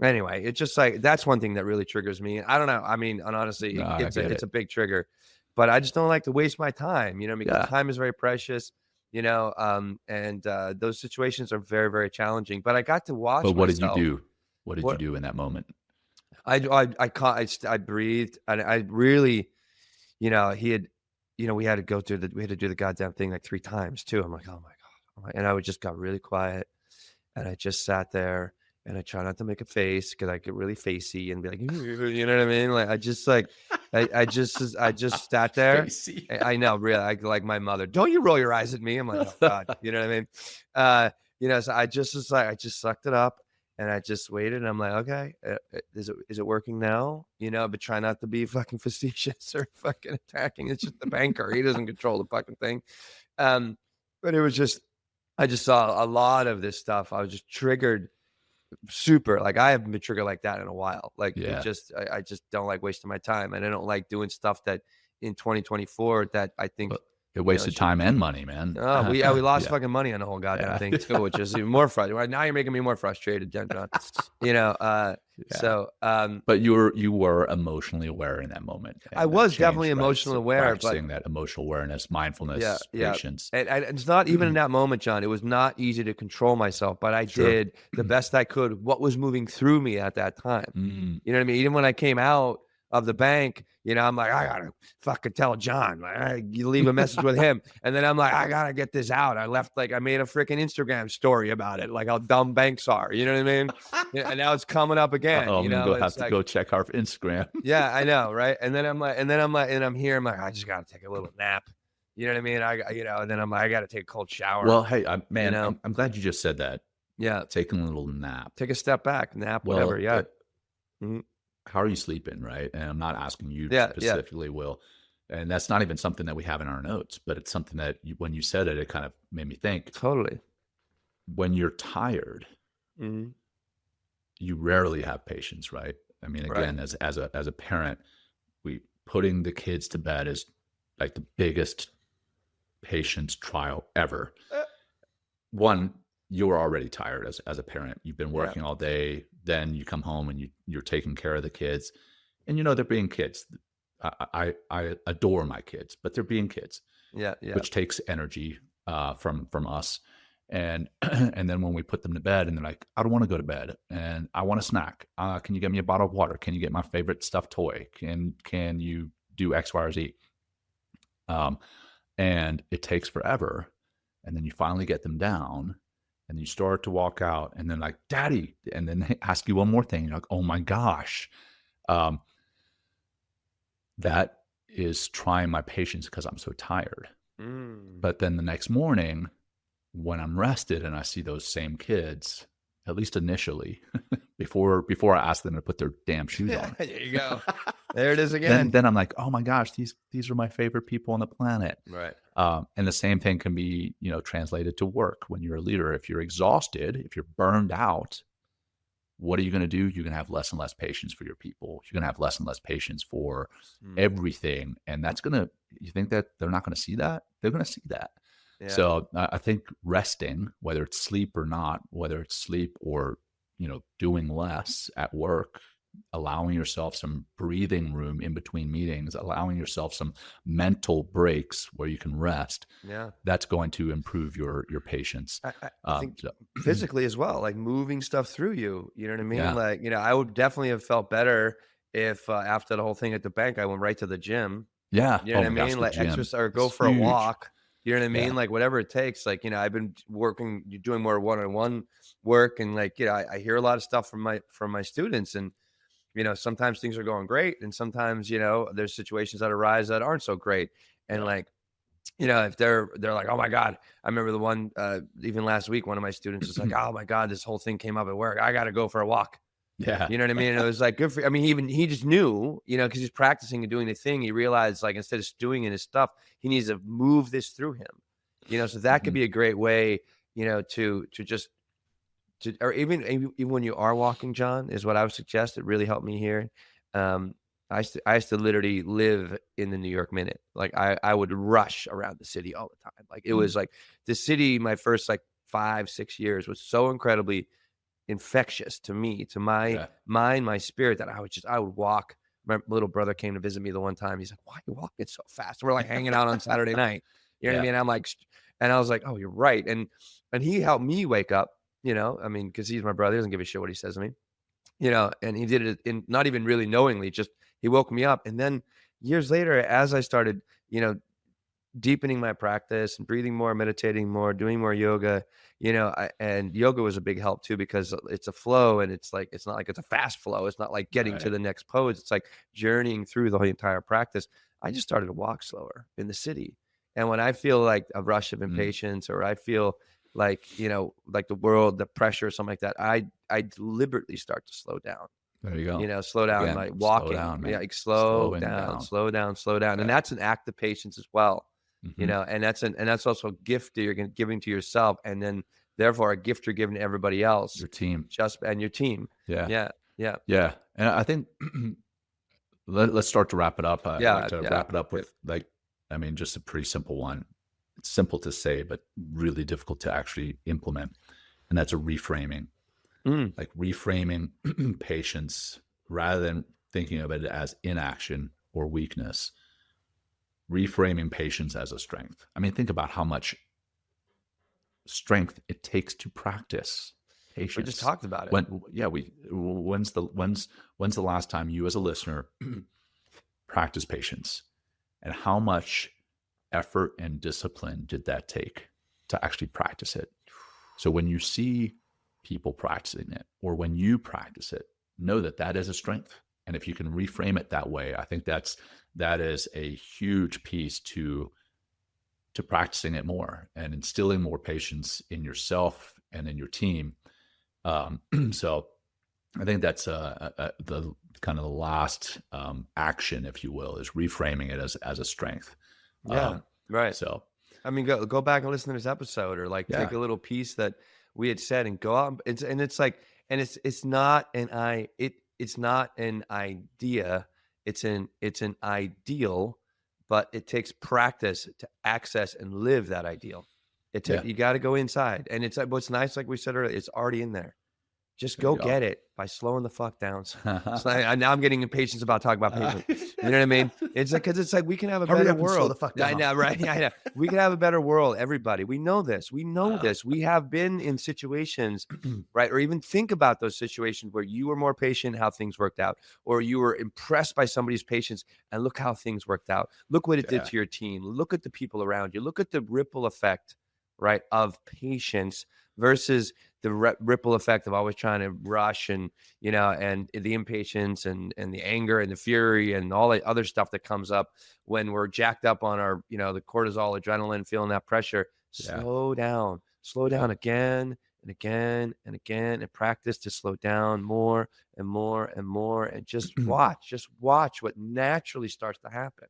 anyway, it's just like that's one thing that really triggers me. I don't know. I mean, and honestly, No, I it's a get it's a it. big trigger, but I just don't like to waste my time, because Yeah. time is very precious, and those situations are very, very challenging. But I got to But watch what did you myself. do? What did you What do in that moment? I breathed, and I really, he had, we had to do the goddamn thing like 3 times too. I'm like, oh my god, and I would just got really quiet. And I just sat there and I try not to make a face because I get really facey and be like, you know what I mean? Like I just sat there. Facey. I know, really, like my mother. Don't you roll your eyes at me? I'm like, oh god, you know what I mean? So I just was like, I just sucked it up and I just waited. And I'm like, okay, is it working now? But try not to be fucking facetious or fucking attacking. It's just the banker. He doesn't control the fucking thing. Um, but it was just, I just saw a lot of this stuff. I was just triggered super. Like I haven't been triggered like that in a while. Like Yeah. I just don't like wasting my time, and I don't like doing stuff that in 2024 that I think, But it wasted should. time and money, man. Oh, we lost Yeah. fucking money on the whole goddamn Yeah. thing too, which is even more frustrating. Right now, you're making me more frustrated, Jen John. You know, uh, Yeah. so But you were emotionally aware in that moment, I and that was definitely changed, right? emotionally So aware, but practicing that emotional awareness, yeah, mindfulness, yeah. patience. And it's not even in that moment, John. It was not easy to control myself, but I Sure. did the best I could. What was moving through me at that time? Mm. You know what I mean? Even when I came out of the bank, I'm like, I gotta fucking tell John. You leave a message with him, and then I'm like, I gotta get this out. I made a freaking Instagram story about it, like how dumb banks are. You know what I mean? Yeah, and now it's coming up again. I'm gonna go have It's to like, go check our Instagram. yeah, I know, right? And I'm here. I'm like, I just gotta take a little nap. You know what I mean? And then I'm like, I gotta take a cold shower. Well, hey, You man, know? I'm glad you just said that. Yeah, Taking a little nap. take a step back, nap, whatever. Well, Yeah, mhm. how are you sleeping, right? And I'm not asking you Yeah, yeah, specifically, Will. And that's not even something that we have in our notes, but it's something that when you said it, it kind of made me think. totally. When you're tired, Mhm. you rarely have patience, right? I mean, Right. again, as a parent, we putting the kids to bed is like the biggest patience trial ever. Uh, One, you're already tired as a parent. You've been yeah, working all day, then you come home and you're taking care of the kids, and they're being kids. I adore my kids, but they're being kids, yeah, yeah. which takes energy from us. And and then when we put them to bed, and they're like, I don't want to go to bed, and I want a snack. Can you get me a bottle of water? Can you get my favorite stuffed toy? Can you do X, Y, or Z? Um, and it takes forever. And then you finally get them down, and you start to walk out, and then like, Daddy, and then they ask you one more thing. You're like, oh my gosh. Um, that is trying my patience because I'm so tired. Mm. But then the next morning, when I'm rested and I see those same kids, at least initially, before I ask them to put their damn shoes Yeah, on, there you go. There it is then again. then I'm like, oh my gosh, these are my favorite people on the planet. Right. And the same thing can be, translated to work when you're a leader. If you're exhausted, if you're burned out, what are you going to do? You're going to have less and less patience for your people. You're going to have less and less patience for Mm. everything. And you think that they're not going to see that? They're going to see that. Yeah. So I think resting, whether it's sleep or not, whether it's sleep or, doing less at work, allowing yourself some breathing room in between meetings, allowing yourself some mental breaks where you can rest, Yeah. that's going to improve your patience. I think So, physically as well, like moving stuff through you. You know what I mean? yeah, Like, I would definitely have felt better if after the whole thing at the bank, I went right to the gym. yeah. You know Oh what I my gosh, mean? the Like gym exercise or is go for a huge. walk. You know what I Yeah, mean? Like whatever it takes. Like, I've been working, doing more one-on-one work, and like, I hear a lot of stuff from my students, and sometimes things are going great, and sometimes, there's situations that arise that aren't so great. And yeah, like, if they're like, oh my God, I remember the one even last week, one of my students was like, oh my God, this whole thing came up at work. I got to go for a walk. yeah, You know what I mean? And it was like good for. I mean, he just knew, because he's practicing and doing the thing. He realized, like, instead of just doing it his stuff, he needs to move this through him. So that could mhm, be a great way, to just or even when you are walking, John, is what I would suggest. It really helped me here. Um, I used to literally live in the New York minute. Like I would rush around the city all the time. Like it mm, was like the city. My first like 5-6 years was so incredibly infectious to me, to my yeah, mind, my spirit, that I would walk. My little brother came to visit me the one time. He's like, "Why are you walking so fast?" We're like hanging out on Saturday night. You know what I yeah, mean? I'm like, and I was like, "Oh, you're right." And he helped me wake up. I mean, because he's my brother, he doesn't give a shit what he says to me. And he did it in not even really knowingly. Just he woke me up, and then years later, as I started, deepening my practice and breathing more, meditating more, doing more yoga, and yoga was a big help too, because it's a flow, and it's like, it's not like it's a fast flow. It's not like getting to right, the next pose. It's like journeying through the whole entire practice. I just started to walk slower in the city. And when I feel like a rush of mm, impatience, or I feel like, like the world, the pressure, or something like that, I deliberately start to slow down. there you go. Slow down, Again, like slow walking. down, Yeah, man. like slow Slowing down, down. slow down, slow down. And Yeah, that's an act of patience as well. mhm. And that's also a gift that you're giving to yourself, and then therefore a gift you're giving to everybody else, Your team. and your team. Yeah, Yeah, yeah, yeah, and I think let's start to wrap it up. I like yeah, to yeah. wrap it up Good. with, like, I mean, just a pretty simple one. It's simple to say, but really difficult to actually implement, and that's a reframing. Mm, Like reframing patience rather than thinking of it as inaction or weakness, reframing patience as a strength. I mean, think about how much strength it takes to practice we just patience. talked about it. When's the last time you as a listener practice patience, and how much effort and discipline did that take to actually practice it? So when you see people practicing it, or when you practice it, know that that is a strength. And if you can reframe it that way, I think that is a huge piece to practicing it more and instilling more patience in yourself and in your team. So I think that's the kind of the last action, if you will, is reframing it as a strength. Yeah, Um, right. so I mean, go back and listen to this episode, or like take yeah, a little piece that we had said and go out. It's like, and it's not it's not an idea. It's an ideal but it takes practice to access and live that ideal. Yeah. You got to go inside, and it's like what's nice, like we said earlier, it's already in there. Just There you go go. get it by slowing the fuck down. So now I'm getting impatient about talking about patience. You know what I mean? It's like, because it's like we can have a Hurry better up and slow world. the fuck I down. know, right? Yeah, I know. We can have a better world. Everybody, we know this. We know this. We have been in situations, right? Or even think about those situations where you were more patient, how things worked out, or you were impressed by somebody's patience, and look how things worked out. Look what it did Yeah. to your team. Look at the people around you. Look at the ripple effect, right, of patience versus the ripple effect of always trying to rush, and and the impatience and the anger and the fury and all the other stuff that comes up when we're jacked up on our the cortisol, adrenaline, feeling that pressure. Yeah. Slow Yeah. down again and again and again, and practice to slow down more and more and more, and just watch what naturally starts to happen.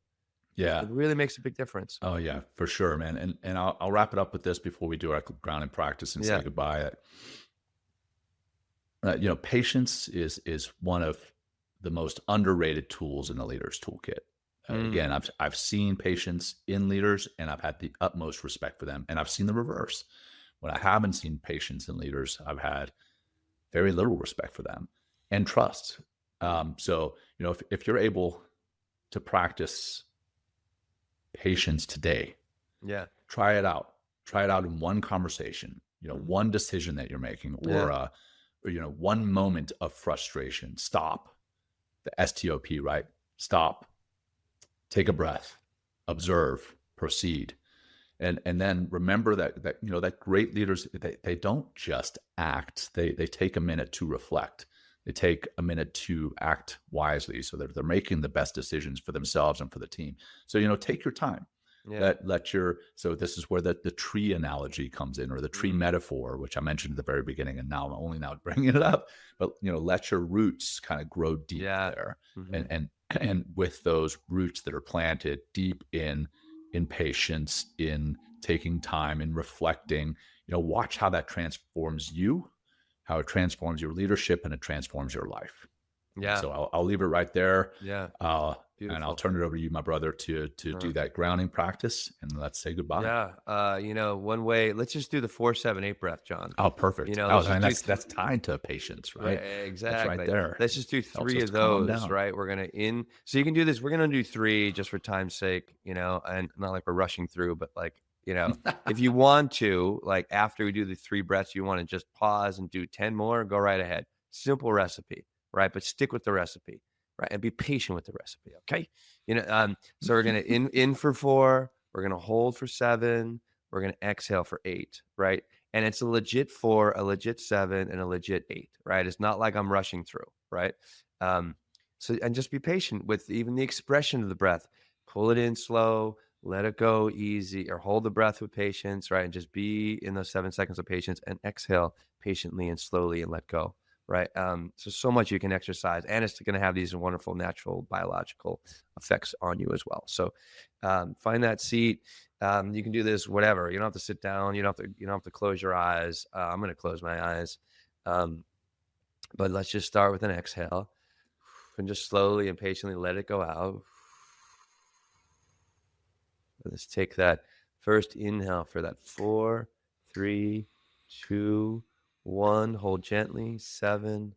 Yeah. It really makes a big difference. Oh yeah, for sure, man. And I'll wrap it up with this before we do our grounding practice and say Yeah. goodbye. Patience is one of the most underrated tools in the leader's toolkit. Mm. Again, I've seen patience in leaders, and I've had the utmost respect for them, and I've seen the reverse. When I haven't seen patience in leaders, I've had very little respect for them and trust. So if you're able to practice patience today, Yeah. try it out. Try it out in one conversation, one decision that you're making, Yeah. or one moment of frustration. Stop. The STOP, right? Stop. Take a breath. Observe. Proceed. And then remember that great leaders, they don't just act. They take a minute to reflect. They take a minute to act wisely, so that they're making the best decisions for themselves and for the team. So take your time. Yeah. So this is where the tree analogy comes in, or the tree Mm. metaphor, which I mentioned at the very beginning, and now I'm only now bringing it up. But let your roots kind of grow deep Yeah. there, Mhm. and with those roots that are planted deep in patience, in taking time, in reflecting, watch how that transforms you, how it transforms your leadership, and it transforms your life. And Yeah. so I'll leave it right there. Yeah. And I'll Beautiful. turn it over to you, my brother, to Uh, do that grounding practice, and let's say goodbye. yeah. One way, let's just do the 4-7-8 breath, John. Oh, perfect. Oh, Let's just and do that's tied to patience, right. right? That's right Exactly. there. Let's just do Helps three us of to calm those, down. right? We're gonna in so you can do this. We're gonna do three just for time's sake, and not like we're rushing through, but like, if you want to, like after we do the three breaths, you want to just pause and do 10 more, go right ahead. Simple recipe, right? But stick with the recipe, right? And be patient with the recipe. Okay. So we're gonna in for 4, we're gonna hold for 7, we're gonna exhale for 8, right? And it's a legit 4, a legit 7, and a legit 8, right? It's not like I'm rushing through, right? Um, and just be patient with even the expression of the breath. Pull it in slow, let it go easy, or hold the breath with patience, right? And just be in those 7 seconds of patience, and exhale patiently and slowly and let go, right? So much you can exercise, and it's going to have these wonderful natural biological effects on you as well. So find that seat. You can do this, whatever. You don't have to sit down. You don't have to close your eyes. I'm going to close my eyes. But let's just start with an exhale, and just slowly and patiently let it go out. Let's take that first inhale for that 4, 3, 2, 1. Hold gently. 7,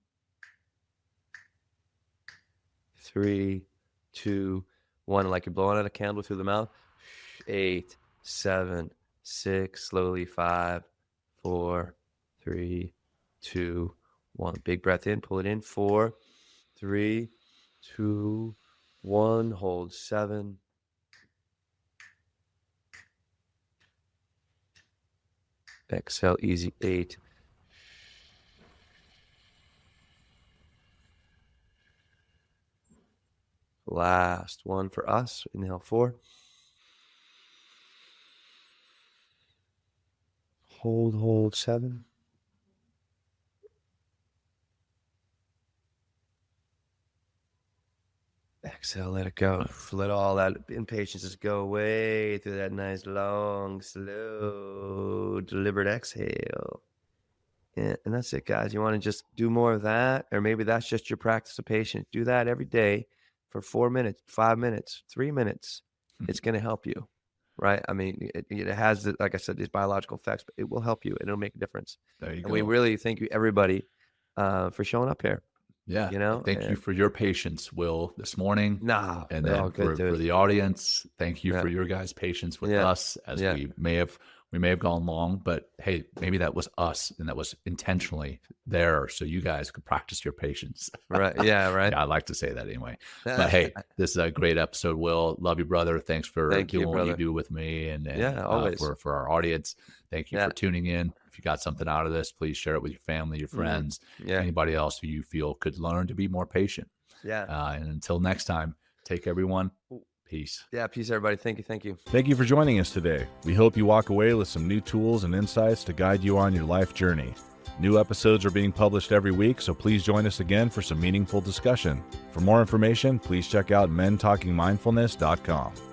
3, 2, 1. Like you're blowing out a candle through the mouth. 8, 7, 6. Slowly. 5, 4, 3, 2, 1. Big breath in. Pull it in. 4, 3, 2, 1. Hold. 7. Exhale. Easy. 8. Last one for us. Inhale. 4. Hold. 7. Exhale, let it go. Let all that impatience just go away through that nice, long, slow, deliberate exhale. Yeah, and that's it, guys. You want to just do more of that, or maybe that's just your practice of patience. Do that every day for 4 minutes, 5 minutes, 3 minutes. it's going to help you. Right. I mean, it has, like I said, these biological effects, but it will help you and it'll make a difference. There you And go. we really thank you, everybody, for showing up here. Yeah. You know, Thank you for your patience, Will, this morning. Nah, And they're all then good, for dude. the audience, thank you Yeah. for your guys' patience with Yeah. us as Yeah. we may have gone long, but hey, maybe that was us and that was intentionally there so you guys could practice your patience. Right. Yeah. Right. Yeah, I like to say that anyway. But hey, this is a great episode, Will. Love you, brother. Thanks for Thank you, doing what you brother. do with me and Yeah, always. for our audience. Thank you Yeah. for tuning in. If you got something out of this, please share it with your family, your friends, Yeah. anybody else who you feel could learn to be more patient. Yeah. And until next time, take everyone. Peace. Yeah. Peace, everybody. Thank you. Thank you. Thank you for joining us today. We hope you walk away with some new tools and insights to guide you on your life journey. New episodes are being published every week, so please join us again for some meaningful discussion. For more information, please check out mentalkingmindfulness.com.